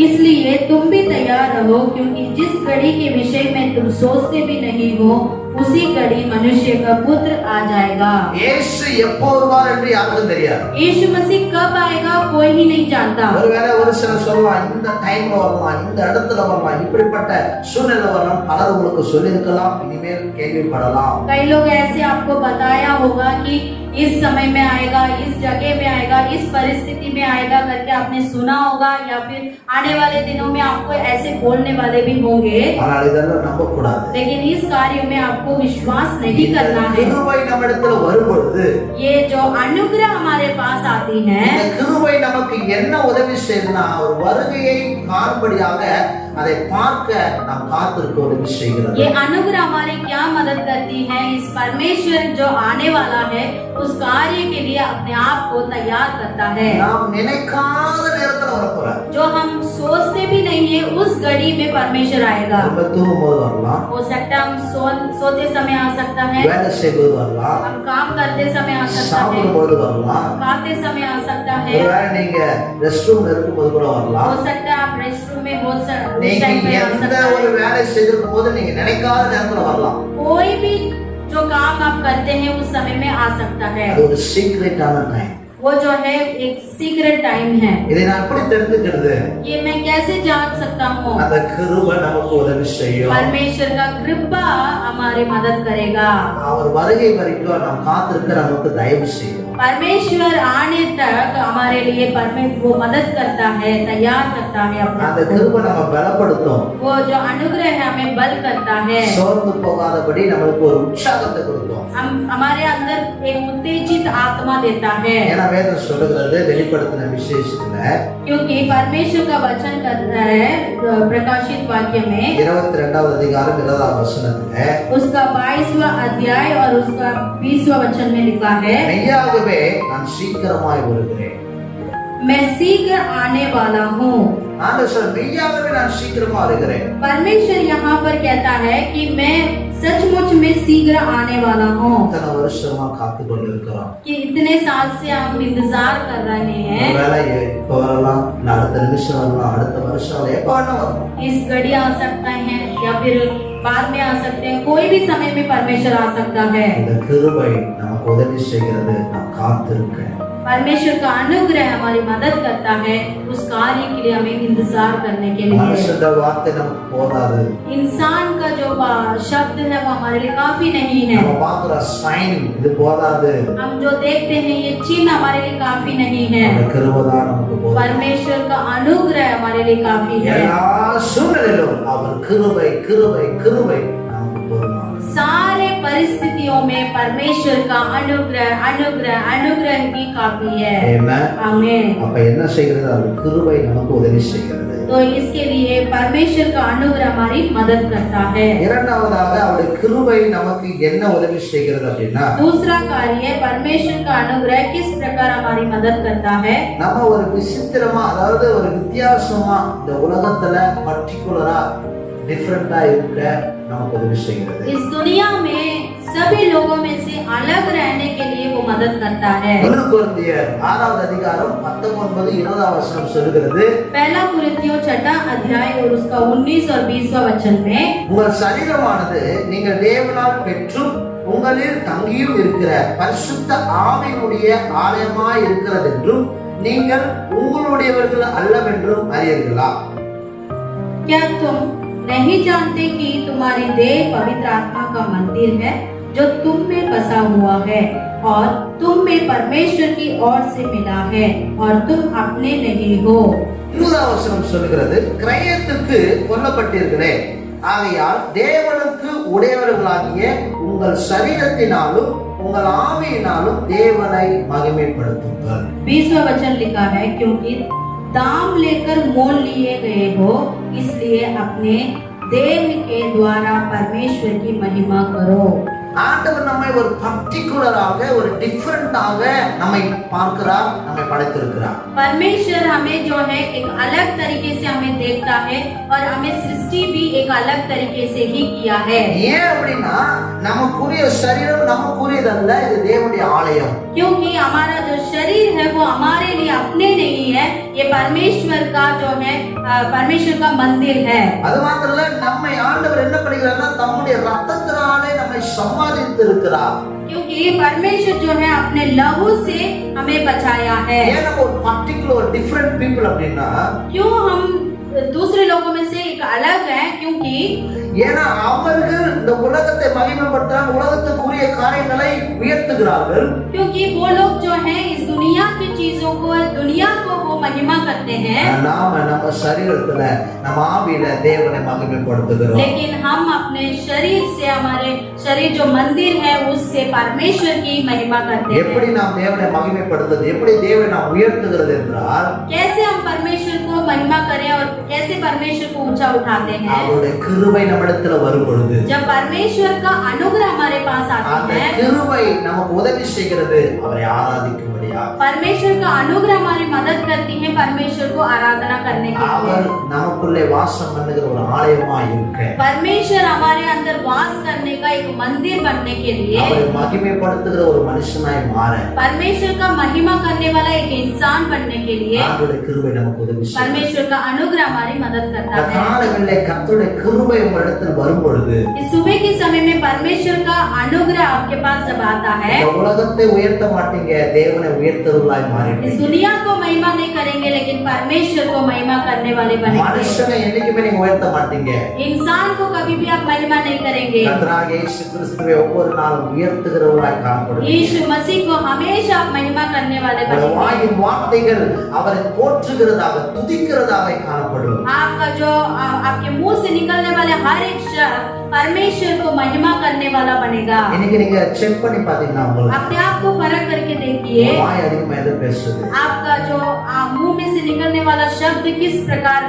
इसलिए तुम भी तैयार रहो, क्योंकि जिस घड़ी के विषय में तुम सोचते भी नहीं हो, उसी घड़ी मनुष्य का पुत्र आ जाएगा। இயேசு எப்போ வருவார் என்று யாருக்கும் தெரியாது. यीशु मसीह कब आएगा कोई ही नहीं जानता। ஒருவேளை ஒரு சிலர் சொல்லலாம், இந்த டைம்ல வரலாம், இந்த இடத்துல வரலாம், இப்படிப்பட்ட சூழ்நிலை வரலாம், பலர் உங்களுக்கு சொல்லியிருக்கலாம், இனிமேல் கேள்விப்படலாம். कई लोग ऐसे आपको बताया होगा कि इस समय में आएगा, इस जगह में आएगा, इस परिस्थिति में आएगा करके आपने सुना होगा, या फिर आने वाले दिनों में आपको ऐसे बोलने वाले भी होंगे। ஆனால் இதெல்லாம் நம்ப கூடாது. लेकिन इस कार्य में आपको विश्वास नहीं करना है। கிருபை நம்மிடத்துல வரும்பொழுது, ये जो अनुग्रह हमारे पास आती है, இந்த கிருபை நமக்கு என்ன உதவி செய்யுதுன்னா, ஒரு வருகையை காணும்படியாக அதை பார்க்க நாம் காத்திருக்க உதவி செய்கிறது. ये अनुग्रह हमारी क्या मदद करती है? इस परमेश्वर जो आने वाला है उस कार्य के लिए अपने आप को तैयार करता है। நாம் நினைக்காத நேரத்துல வரப்போறார். जो हम सोचते भी नहीं है उस घड़ी में परमेश्वर आएगा। நம்ம தூங்கும்போது வரலாம், हो सकता है हम सोते समय आ सकता है, வேலை செய்யும்போது வரலாம், हम काम करते समय आ सकता है, சாப்பிடும்போது வரலாம், खाते समय आ सकता है, ஒருவேளை நீங்க ரெஸ்ட் ரூம்ல இருக்கும்போது கூட வரலாம். हो सकता है आप रेस्ट रूम में हो उस நீங்க टाइम में आ எந்த सकता ஒரு है। வேலை செய்திருக்கும் போது நீங்க நினைக்காத நேரத்துல வரலாம். कोई भी जो काम आप करते हैं उस समय में आ सकता है। அது ஒரு சீக்ரெட்டான டைம். वो जो है एक सीक्रेट टाइम है। இதை நான் எப்படி தெரிஞ்சுக்கிறது? ये मैं कैसे जान सकता हूँ? அந்த கிருபை நமக்கு உதவி செய்யும். परमेश्वर का कृपा हमारी मदद करेगा। அவர் வருகை வரைக்கும் நாம் காத்திருக்க நமக்கு தயவு செய்யும். परमेश्वर आने तक हमारे लिए परमेश्वर वो मदद करता है, तैयार करता है अपना। அந்த கிருபை நம்ம பலப்படுத்தும். वो जो अनुग्रह है हमें बल करता है, சோர்ந்து போகாதபடி நமக்கு ஒரு உற்சாகத்தை கொடுக்கும். हम हमारे अंदर एक उत्तेजित आत्मा देता है। ஏன்னா வேதம் சொல்லுகிறது, வெளிப்படுத்தின விசேஷத்துல क्योंकि परमेश्वर का वचन करता है प्रकाशित वाक्य में 22வது அதிகாரம் 20வது வசனத்துல, उसका 22वां अध्याय और उसका 20वां वचन में लिखा है, மெய்யாகவே நான் சீக்கிரமாய் வருகிறேன். मैं शीघ्र आने वाला हूँ। ஆண்டவர் சொல்றார், மெய்யாகவே நான் சீக்கிரமா வருகிறேன். परमेश्वर यहाँ पर कहता है कि मैं सचमुच में शीघ्र आने वाला हूँ। இத்தனை வருஷமா காத்து கொண்டிருக்கிறோம். कि इतने साल से हम इंतजार कर रहे हैं। ஒருவேளை இப்ப வரலாம், இல்ல அடுத்த நிமிஷம் வரலாம், அடுத்த வருஷம் வரலாம், எப்ப வேணா வரலாம். इस घड़ी आ सकता है या फिर बाद में आ सकते हैं, कोई भी समय में परमेश्वर आ सकता है। இந்த கிருபை நமக்கு உதவி செய்கிறது, நாம் காத்திருக்க. परमेश्वर का अनुग्रह हमारी मदद करता है उस कार्य के लिए हमें इंतजार करने के लिए। மனுஷன் வார்த்தை நமக்கு போதாது. इंसान का जो शब्द है वो हमारे लिए काफी नहीं है। நம்ம பார்க்கிற சைன் இது போதாது. हम जो देखते हैं ये चिन्ह हमारे लिए काफी नहीं है। அந்த கிருபை தான் நமக்கு போதும். परमेश्वर का अनुग्रह हमारे लिए काफी है। எல்லா சூழ்நிலையிலும் அவர் கிருபை கிருபை கிருபை நமக்கு போதுமானது. सारे परिस्थितियों में परमेश्वर का अनुग्रह अनुग्रह अनुग्रह ही काफी है। ஆமென். आमीन। அப்ப என்ன செய்கிறது? அவர் கிருபை நமக்கு உதவி செய்கிறது. तो इसके लिए परमेश्वर का अनुग्रह हमारी मदद करता है। இரண்டாவதாக அவருடைய கிருபை நமக்கு என்ன உதவி செய்கிறது அப்படின்னா, दूसरा कार्य परमेश्वर का अनुग्रह किस प्रकार हमारी मदद करता है? நம்ம ஒரு விசித்திரமா, அதாவது ஒரு வித்தியாசமா இந்த உலகத்துல பர்டிகுலரா டிஃபரெண்டா இருக்க நமக்கு உதவி செய்கிறது. इस दुनिया में सभी लोगों में से अलग रहने के लिए वो मदद करता है। 1 கொரிந்தியர் 6வது அதிகாரம் 19 20வது வசனம் சொல்கிறது, पहला कुरिन्थियों 6 अध्याय और उसका 19 और 20वां वचन में, உங்கள் சரீரமானது நீங்கள் தேவனால் பெற்றும் உங்களில் தங்கியும் இருக்கிற பரிசுத்த ஆவியினுடைய ஆலயமாய் இருக்கிறது என்றும் நீங்கள் உங்களுடையவர்கள் அல்லவென்றும் அறியீர்களா? क्या तुम नहीं जानते कि तुम्हारी देह पवित्र आत्मा का मंदिर है जो तुम में बसा हुआ है और तुम में परमेश्वर की ओर से मिला है और तुम अपने नहीं हो? 20வது வசனம் சொல்கிறது, கிரயத்துக்கு கொல்லப்பட்டீர்களே, ஆகையால் தேவனுக்கு உடையவர்களாகிய உங்கள் சரீரத்தினாலும் உங்கள் ஆவியினாலும் தேவனை மகிமைப்படுத்துங்கள். 20वां वचन लिखा है, क्योंकि दाम लेकर मोल लिए गए हो, इसलिए अपने देह के द्वारा परमेश्वर की महिमा करो. ஆண்டவர் நம்மை ஒரு பர்టిక్యులராக ஒரு டிஃபரண்டாக நம்மை பார்க்கிறார், நம்மை படைத்திருக்கிறார். परमेश्वर हमें जो है एक अलग तरीके से हमें देखता है और हमें सृष्टि भी एक अलग तरीके से ही किया है. ஏன் அப்படின்னா நமக்குரிய சரீரம் நமக்குரியதல்ல, இது தேவனுடைய ஆலயம். क्योंकि हमारा जो शरीर है वो हमारे लिए अपने नहीं है, ये परमेश्वर का जो है परमेश्वर का मंदिर है. அது மாத்திரமல்ல, நம்மை ஆண்டவர் என்ன பண்ணுகிறார்னா தம்முடைய ரத்தத்தினாலே நம்மை சம்பாதித்து இருக்கிறார். क्योंकि परमेश्वर जो है अपने लहू से हमें बचाया है. ஏன் நம்ம ஒரு பர்టిక్యులர் டிஃபரண்ட் பீப்புள் அப்படின்னா, क्यों हम दूसरे लोगों में से एक अलग है? क्योंकि ஏன்னா அவர்கள் இந்த உலகத்தை மகிமைப்படுத்துறாங்க, உலகத்துக்குரிய காரியங்களை உயர்த்துகிறார்கள். क्योंकि वो लोग जो है इस दुनिया की चीजों को, दुनिया को वो महिमा करते हैं. நாம நம்ம சரீரத்துல நம்ம ஆவியில தேவனை மகிமைப்படுத்துகிறோம். लेकिन हम अपने शरीर से, हमारे शरीर जो मंदिर है उससे परमेश्वर की महिमा करते हैं. எப்படி நாம் தேவனை மகிமைப்படுத்துறது, எப்படி தேவனை நாம் உயர்த்துகிறது என்றால், कैसे हम परमेश्वर को महिमा करें और कैसे परमेश्वर को ऊंचा उठाते हैं? அவருடைய கிருபை நம்மிடத்துல வரும் பொழுது, जब परमेश्वर का अनुग्रह हमारे पास आता அந்த है, கிருபை நமக்கு உதவி செய்கிறது அவரை ஆராதிக்கும்படியா. परमेश्वर का अनुग्रह हमारी मदद करती है परमेश्वर को आराधना करने के அவர் लिए. நமக்குள்ளே வாசம் பண்ணுகிற ஒரு ஆலயமா இருக்க, परमेश्वर हमारे अंदर वास करने का एक मंदिर बनने के लिए, அவரை மகிமைப்படுத்துகிற ஒரு மனுஷனாய் மாற परमेश्वर का महिमा करने वाला एक इंसान बनने के लिए அவருடைய கிருபை நமக்கு உதவி செய்யும். परमेश्वर का अनुग्रह हमारी मदद करता है. காலங்களிலே கர்த்தருடைய கிருபை உங்களிடத்தில் வரும் பொழுது, इस सुबह के समय में परमेश्वर का अनुग्रह आपके पास जब आता है, இந்த உலகத்தை உயர்த்த மாட்டீங்க, தேவனை உயர்த்தவர்களாய் इस மாறிடுவீங்க. दुनिया को महिमा नहीं करेंगे लेकिन परमेश्वर को महिमा करने वाले बनेंगे. மனுஷனை என்னைக்குமே நீங்க உயர்த்த மாட்டீங்க. इंसान को कभी भी आप महिमा नहीं करेंगे. கர்த்தராகிய இயேசு கிறிஸ்துவை ஒவ்வொரு நாளும் உயர்த்துகிறவர்களாய் காணப்படுவீங்க. यीशु मसीह को हमेशा आप महिमा करने वाले உங்கள் बनेंगे. வாயின் வார்த்தைகள் அவரை போற்றுகிறதாக, துதிக்கிறதாக காணப்படும். आपका जो आपके मुंह से निकलने वाले हर एक शब्द परमेश्वर को महिमा करने वाला बनेगा. இன்னைக்கு நீங்க செக் பண்ணி பாத்தீங்கன்னா உங்களுக்கு अपने आप को फर्क करके देखिए, வாய் அதிகமா எதை பேசுது, आपका जो मुंह में से निकलने वाला शब्द किस प्रकार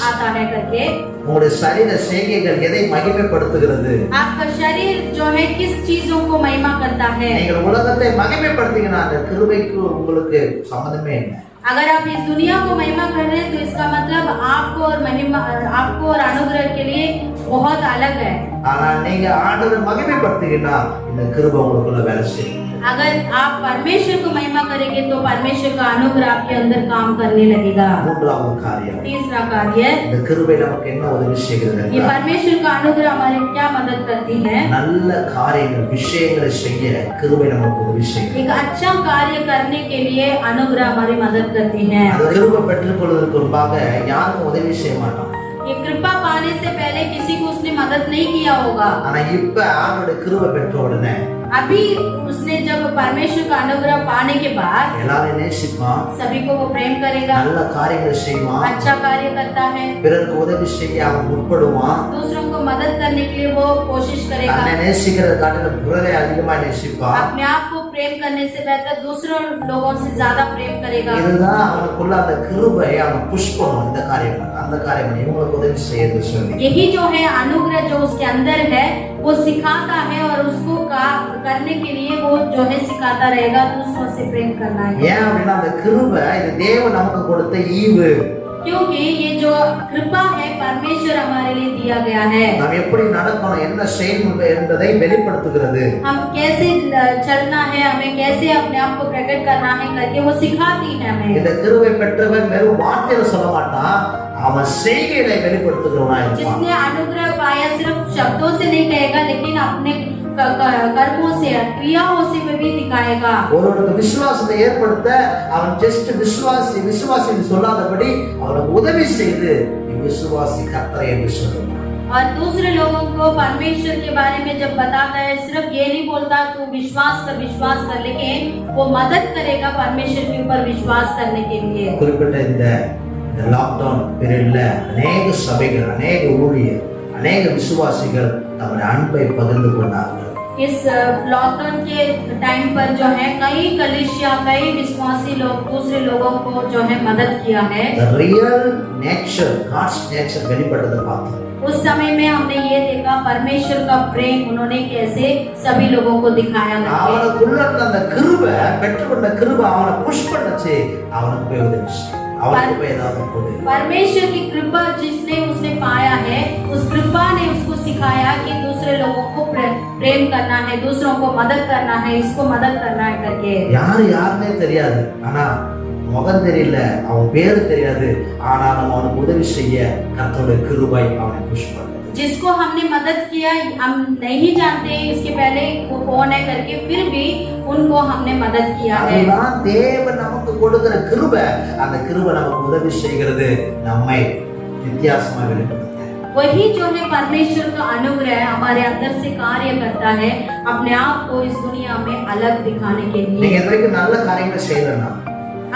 आता है करके, உங்களுடைய சரீர செய்கைகள் எதை மகிமைப்படுத்துகிறது. आपका शरीर जो है किस चीजों को महिमा करता है. நீங்கள் உலகத்தை மகிமைப்படுத்தீங்கன்னா அந்த கிருபைக்கு உங்களுக்கு சம்பந்தமே இல்லை. अगर आप इस दुनिया को महिमा कर रहे हैं तो इसका मतलब आपको और महिमा, आपको और अनुग्रह के लिए बहुत अलग है. ஆனா நீங்க ஆண்டவரை மகிமைப்படுத்தீங்கன்னா இந்த கிருபை உங்களுக்குள்ள வேலை செய்யும். अगर आप परमेश्वर को महिमा करेंगे तो परमेश्वर का अनुग्रह आपके अंदर काम करने लगेगा. மூன்றாவது காரியம், तीसरा कार्य, இந்த கிருபை நமக்கு என்ன உதவி செய்கிறது ये என்றால், परमेश्वर का अनुग्रह हमारे क्या मदद करती है? நல்ல காரியங்கள், விஷயங்களை செய்ய கிருபை நமக்கு உதவி செய்யும். एक अच्छा कार्य करने के लिए अनुग्रह हमारी मदद करती है. அந்த கிருபை பெற்றுக்கொள்வதற்கு முன்பாக யாருக்கும் உதவி செய்ய மாட்டோம். ये कृपा पाने से पहले किसी को उसने मदद नहीं किया होगा. ஆனா இப்ப ஆண்டோட கிருபை பெற்ற உடனே अभी उसने जब परमेश्वर का अनुग्रह पाने के बाद எல்லாரையும் நேசிப்பான், सभी को वो प्रेम करेगा, நல்ல காரியங்கள் செய்வான், अच्छा कार्य करता है, பிறருக்கு உதவி செய்ய அவன் முற்படுவான். दूसरों को मदद करने के लिए वो कोशिश करेगा. தன்னை நேசிக்கிறத காட்டிலும் பிறரை அதிகமா நேசிப்பான். अपने आप को प्रेम करने से बेहतर दूसरों लोगों से ज्यादा प्रेम करेगा. இதுதான் அவனுக்குள்ள அந்த கிருபை அவன் புஷ் பண்ணும். இந்த காரியம் பண்ணு, அந்த காரியம் பண்ணு, இவங்களுக்கு உதவி செய்யறது சொல்லி. यही जो है अनुग्रह जो उसके अंदर है वो सिखाता है और उसको करने के लिए वो जो है सिखाता रहेगा दूसरों से प्रेम करना है. ஏன் அப்படின்னா அந்த கிருபை இது தேவன் நமக்கு கொடுத்த ஈவு. क्योंकि ये जो कृपा है परमेश्वर हमारे लिए दिया गया है. நாம் எப்படி நடக்கணும், என்ன செய்யணும் என்பதை வெளிப்படுத்துகிறது. हम कैसे चलना है, हमें कैसे अपने आप को प्रकट करना है करके वो सिखाती है हमें. இந்த கிருபை பெற்றவன் வெறும் வார்த்தையில சொல்ல மாட்டான், அவன் செய்கைகளை வெளிப்படுத்துகிறவனா இருப்பான். जिसने अनुग्रह पाया सिर्फ शब्दों से नहीं कहेगा लेकिन अपने कर्मों से, क्रियाओं से भी दिखाएगा. ஒருவருக்கு விசுவாசத்தை ஏற்படுத்த அவன் ஜஸ்ட் விசுவாசி சொல்லாதபடி அவனுக்கு உதவி செய்து விசுவாசி கர்த்தரை என்று சொல்லுவான். और दूसरे लोगों को परमेश्वर के बारे में जब बताता है सिर्फ ये नहीं बोलता तू विश्वास कर, लेकिन वो मदद करेगा परमेश्वर के ऊपर विश्वास करने के लिए. குறிப்பிட்ட இந்த லாக்டவுன் பீரியட்ல அநேக சபைகள், அநேக ஊழியர், அநேக விசுவாசிகள் தங்களுடைய அன்பை பகிர்ந்து கொண்டார்கள். इस लॉकडाउन के टाइम पर जो है कई कलीसिया कई विश्वासी लोग दूसरे लोगों को जो है मदद किया है. The real nature, God's nature வெளிப்பட்டதை பார்த்தோம். उस समय में हमने ये देखा परमेश्वर का प्रेम उन्होंने कैसे सभी लोगों को दिखाया करके. அவனுக்குள்ள இருந்த அந்த கிருபை, பெற்றுக்கொண்ட கிருபை அவனை புஷ் பண்ணுச்சு. அவனுக்கு போய் உதவிச்சு. அவனுக்கு போய் ஏதாவது கொடு. परमेश्वर की कृपा जिसने उसने पाया है, उस कृपा ने उसको सिखाया कि दूसरे लोगों को प्रेम करना है, दूसरों को मदद करना है, इसको मदद करना है करके. யாருன்னே தெரியாது, ஆனா முகம் தெரியல, அவன் பேரு தெரியாது, ஆனா நம்ம அவனுக்கு உதவி செய்ய கர்த்தருடைய கிருபை அவனை புஷ் பண்ணுது. जिसको हमने मदद किया, हम नहीं जानते इसके पहले वो कौन है करके, फिर भी उनको हमने मदद किया है. அதுதான் தேவன் நமக்கு கொடுக்கிற கிருபை. அந்த கிருபை நமக்கு உதவி செய்கிறது, நம்மை வித்தியாசமா வெளிப்படுத்த. वही जो है परमेश्वर का अनुग्रह हमारे अंदर से कार्य करता है, अपने आप को इस दुनिया में अलग दिखाने के लिए. நீங்க இதுவரைக்கும் நல்ல காரியங்களை செய்யலன்னா,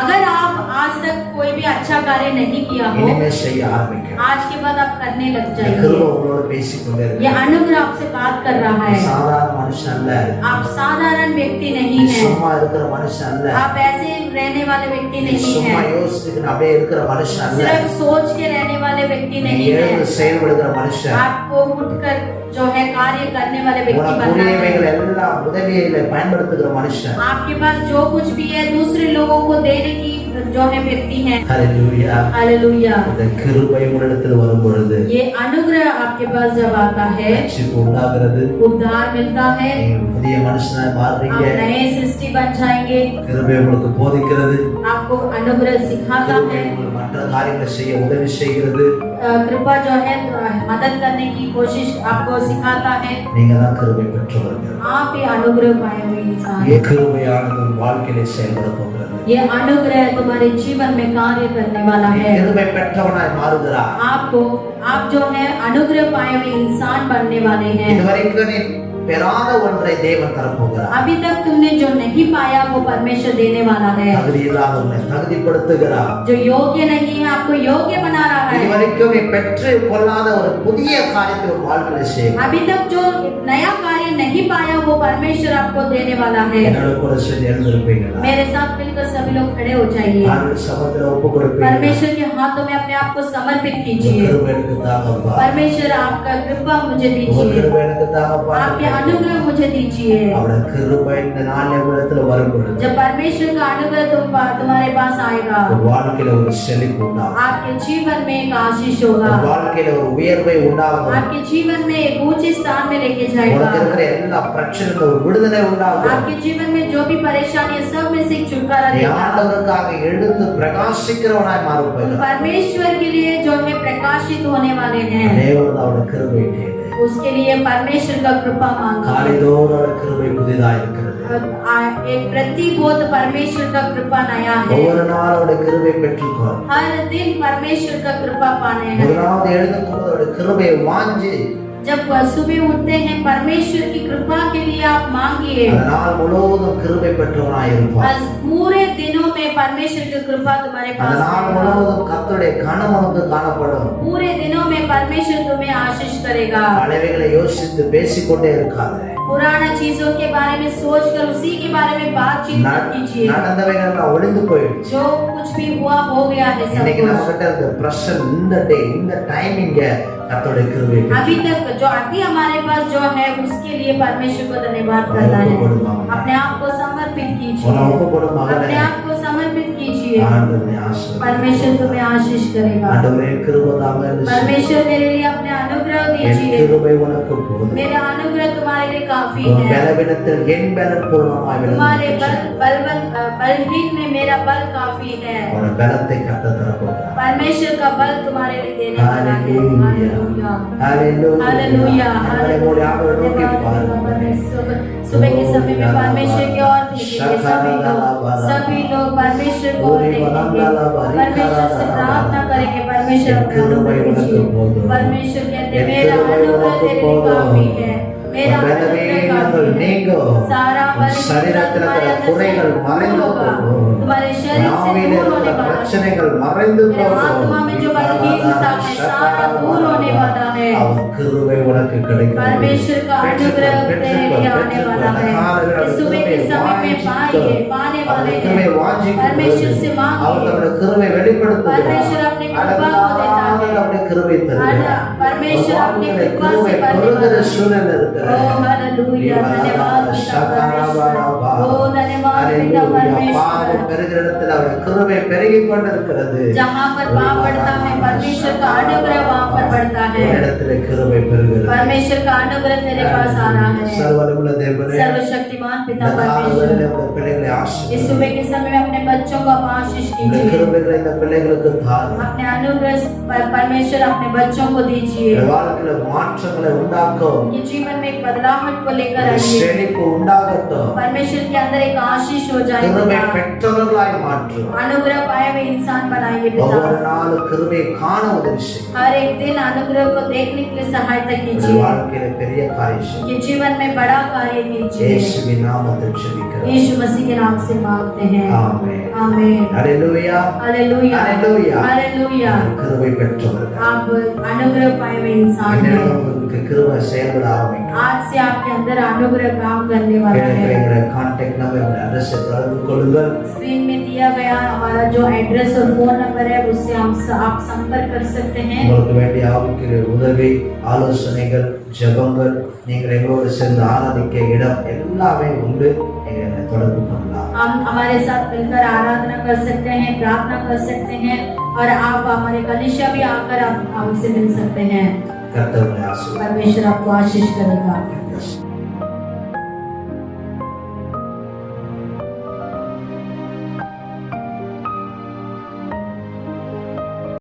अगर आप आज तक कोई भी अच्छा कार्य नहीं किया हो, இனிமே செய்ய ஆரம்பிங்க. आज के बाद आप करने लग இந்த जाइए. கிருபை உங்களோட பேசிக்கொண்டே இருக்கு. ये अनुग्रह आपसे बात कर रहा है. சாதாரண மனுஷன் அல்ல, आप साधारण व्यक्ति नहीं हैं. சும்மா இருக்கிற மனுஷன் அல்ல, आप ऐसे रहने वाले व्यक्ति नहीं சும்மா हैं. யோசிச்சுட்டு அப்படியே இருக்கிற மனுஷன் அல்ல, सिर्फ सोच के रहने वाले व्यक्ति नहीं எழுந்து हैं. செயல்படுகிற மனுஷன். आपको उठकर जो है कार्य करने वाले व्यक्ति बनना உனக்குரியவைகள் है. எல்லாம் உதவியில பயன்படுத்துகிற மனுஷன். आपके पास जो कुछ भी है दूसरे लोगों को देने की जो है व्यक्ति है. ஹalleluya. हालेलूया. இந்த கிருபை உங்களிடத்தில் வரும் பொழுது ये अनुग्रह आपके पास जब आता है, ரட்சிப்பு உண்டாகிறது. उद्धार मिलता है, நீங்க புதிய மனுஷனாய் आप மாறுறீங்க. नए सृष्टि बन जाएंगे. கிருபை உங்களுக்கு போதிக்கிறது. आपको अनुग्रह सिखाता கிருபை है. உங்களுக்கு மற்ற காரியங்களை செய்ய உதவி செய்கிறது. कृपा जो है मदद करने की कोशिश आपको सिखाता है. நீங்க தான் கிருபை பெற்றவர்கள். आप ये अनुग्रह पाए हुए इंसान. ये கிருபையானது உங்கள் வாழ்க்கையிலே செயல்பட போகிறது. ये अनुग्रह तुम्हारे जीवन में कार्य करने वाला நீ है. கிருபை பெற்றவனாய் மாறுகிறாய். आप जो है अनुग्रह पाए हुए इंसान बनने वाले हैं. இதுவரைக்கும் நீ பெறாத ஒன்றை தேவன் தரப்போகிறார். अभी तक तुमने जो नहीं पाया वो परमेश्वर देने वाला है. தகுதி இல்லாத உன்னை தகுதிப்படுத்துகிறார். जो योग्य नहीं है आपको योग्य बना रहा है. இதுவரைக்கும் நீ பெற்று கொள்ளாத ஒரு புதிய காரியத்தை உன் வாழ்க்கையில செய்யும். अभी तक जो नया कार्य नहीं पाया वो परमेश्वर आपको देने वाला है. என்னோட கூட சேர்ந்து எழுந்திருப்பீங்களா? मेरे साथ मिलकर सभी लोग खड़े हो जाइए. ஆண்டவர் சமத்துல ஒப்பு கொடுப்பீங்களா? परमेश्वर के हाथों में अपने आप को समर्पित कीजिए. கிருபை எனக்கு தாங்கப்பா. परमेश्वर आपका कृपा मुझे உங்க दीजिए. கிருபை எனக்கு தாங்கப்பா. आपके अनुग्रह मुझे दीजिए. அவருடைய கிருபை இந்த நாளிலே உங்களிடத்துல வரும் பொழுது जब परमेश्वर का अनुग्रह तुम्हारे पास आएगा, உங்க வாழ்க்கையில ஒரு செழிப்பு உண்டாகும். आपके जीवन में एक आशीष होगा. உங்க வாழ்க்கையில ஒரு உயர்வை உண்டாகும். आपके जीवन में एक ऊंचे स्थान में लेके जाएगा. உனக்கு இருக்கிற எல்லா பிரச்சனைகளும் ஒரு விடுதலை உண்டாகும். आपके जीवन में जो भी परेशानी है सब में से एक छुटकारा நீ देगा. ஆண்டவருக்காக எழுந்து பிரகாசிக்கிறவனாய் மாறுவாய். परमेश्वर के लिए जो है प्रकाशित होने वाले हैं. தேவன் அவருடைய கிருபை கேளு. उसके लिए परमेश्वर का कृपा मांगो. காலைதோறும் அவருடைய கிருபை புதிதாக இருக்கிறது. एक प्रतिबोध परमेश्वर का कृपा नया है. ஒவ்வொரு நாளும் அவருடைய கிருபை பெற்றுக்கோ. हर दिन परमेश्वर का कृपा पाने हैं. முதலாவது எழுந்துக்கும் அவருடைய கிருபையை வாஞ்சி जब सुबह उठते हैं परमेश्वर की कृपा के लिए आप मांगिए. அந்த நாள் முழுவதும் கிருபை பெற்றவனாய் இருப்பாய். आज पूरे दिनों में परमेश्वर की कृपा तुम्हारे அந்த पास நாள் रहेगा. முழுவதும் கர்த்தருடைய கனம் உனக்கு காணப்படும். पूरे दिनों में परमेश्वर तुम्हें आशीष करेगा. பழையவைகளை யோசித்து பேசிக்கொண்டே இருக்காத. पुराना चीजों के बारे में सोचकर उसी के बारे में बातचीत मत कीजिए. நடந்தவைகள் எல்லாம் ஒளிந்து போயிடுச்சு. जो कुछ भी हुआ हो गया है सब இன்னைக்கு நம்ம कुछ. கிட்ட இருக்க பிரஷர் இந்த டே இந்த டைமிங்க கர்த்தருடைய கிருபை अभी तक जो अभी हमारे पास जो है उसके लिए परमेश्वर को धन्यवाद करना है. अपने आप को समर्पित कीजिए. உன்னை ஒப்பு கொடு अपने மகனே. आप को समर्पित कीजिए. ஆண்டவரே ஆசீர்வதி. परमेश्वर तुम्हें आशीष करेगा. ஆண்டவரே கிருபை தாங்க என்று சொல்லு. परमेश्वर मेरे लिए अपने अनुग्रह என் दीजिए. கிருபை உனக்கு போதும். मेरा अनुग्रह तुम्हारे लिए काफी உன் है. பலவீனத்தில் என் பலன் பூர்ணமாய் तुम्हारे விளங்கும். बलहीन में मेरा बल काफी है. உன் பலத்தை கர்த்தர் தரப்போகிறார். परमेश्वर का बल तुम्हारे लिए देने वाला है. हालेलुया. हालेलुया. हालेलुया. हमारे मोड़े आकर रोटी पार सुबह के समय में परमेश्वर की ओर देखेंगे. सभी लोग परमेश्वर को ओर देखेंगे. परमेश्वर से प्रार्थना करेंगे. परमेश्वर अपना अनुग्रह दीजिए. परमेश्वर कहते हैं मेरा अनुग्रह तेरे लिए काफी है. मेरा अनुग्रह काफी है. सारा சரீரத்தில் இருக்கிற குறைகள் மறைந்து போகும். तुम्हारे शरीर से ஆவியில் दूर होने இருக்கிற वाला है. பிரச்சனைகள் மறைந்து मेरे आत्मा में जो बलहीनता है सारा दूर होने वाला है. அவர் கிருபை परमेश्वर का अनुग्रह तेरे लिए आने वाला है। इस सुबह के समय में पाने वाले हैं। परमेश्वर से मांगिए, परमेश्वर अपनी कृपा को देता है। परमेश्वर अपनी कृपा से करने वाला है। ओ हालेलुया, धन्यवाद पिता परमेश्वर। ओ धन्यवाद पिता परमेश्वर। जहाँ पर पाप बढ़ता है परमेश्वर का अनुग्रह वहाँ पर बढ़ता है। परमेश्वर का अनुग्रह तेरे पास आ रहा है। सर्वशक्तिमान पिता परमेश्वर, इस सुबह के समय में अपने बच्चों को आप आशीष कीजिए। अपने अनुग्रह परमेश्वर अपने बच्चों को दीजिए। ये जीवन में एक बदलाव को लेकर आइए। परमेश्वर के अंदर एक आशीष हो जाए। अनुग्रह पाए हुए इंसान बनाइए पिता। हर एक दिन अनुग्रह को देखने के लिए सहायता कीजिए। ये जीवन में बड़ा कार्य कीजिए। यीशु मसीह के नाम से मांगते हैं, आमीन। Hallelujah, hallelujah, hallelujah. आप अनुग्रह पाए हुए इंसान हैं। आज से आपके अंदर अनुग्रह काम करने वाला है। स्क्रीन में दिया गया हमारा जो एड्रेस और फोन नंबर है उससे आप संपर्क कर सकते हैं। உதவி ஆலோசனைகள் ஜெபங்கள் நீங்கள் எங்களோடு சேர்ந்து ஆராதிக்க இடம் எல்லாமே உண்டு. நீங்கள் தொடர்பு பண்ணலாம். हम हमारे साथ मिलकर आराधना कर सकते हैं, प्रार्थना कर सकते हैं और आप हमारे कलीसिया भी आकर आप हमसे मिल सकते हैं। கர்த்தர் உங்களை ஆசீர்வதிப்பார். परमेश्वर आपको आशीष करेगा।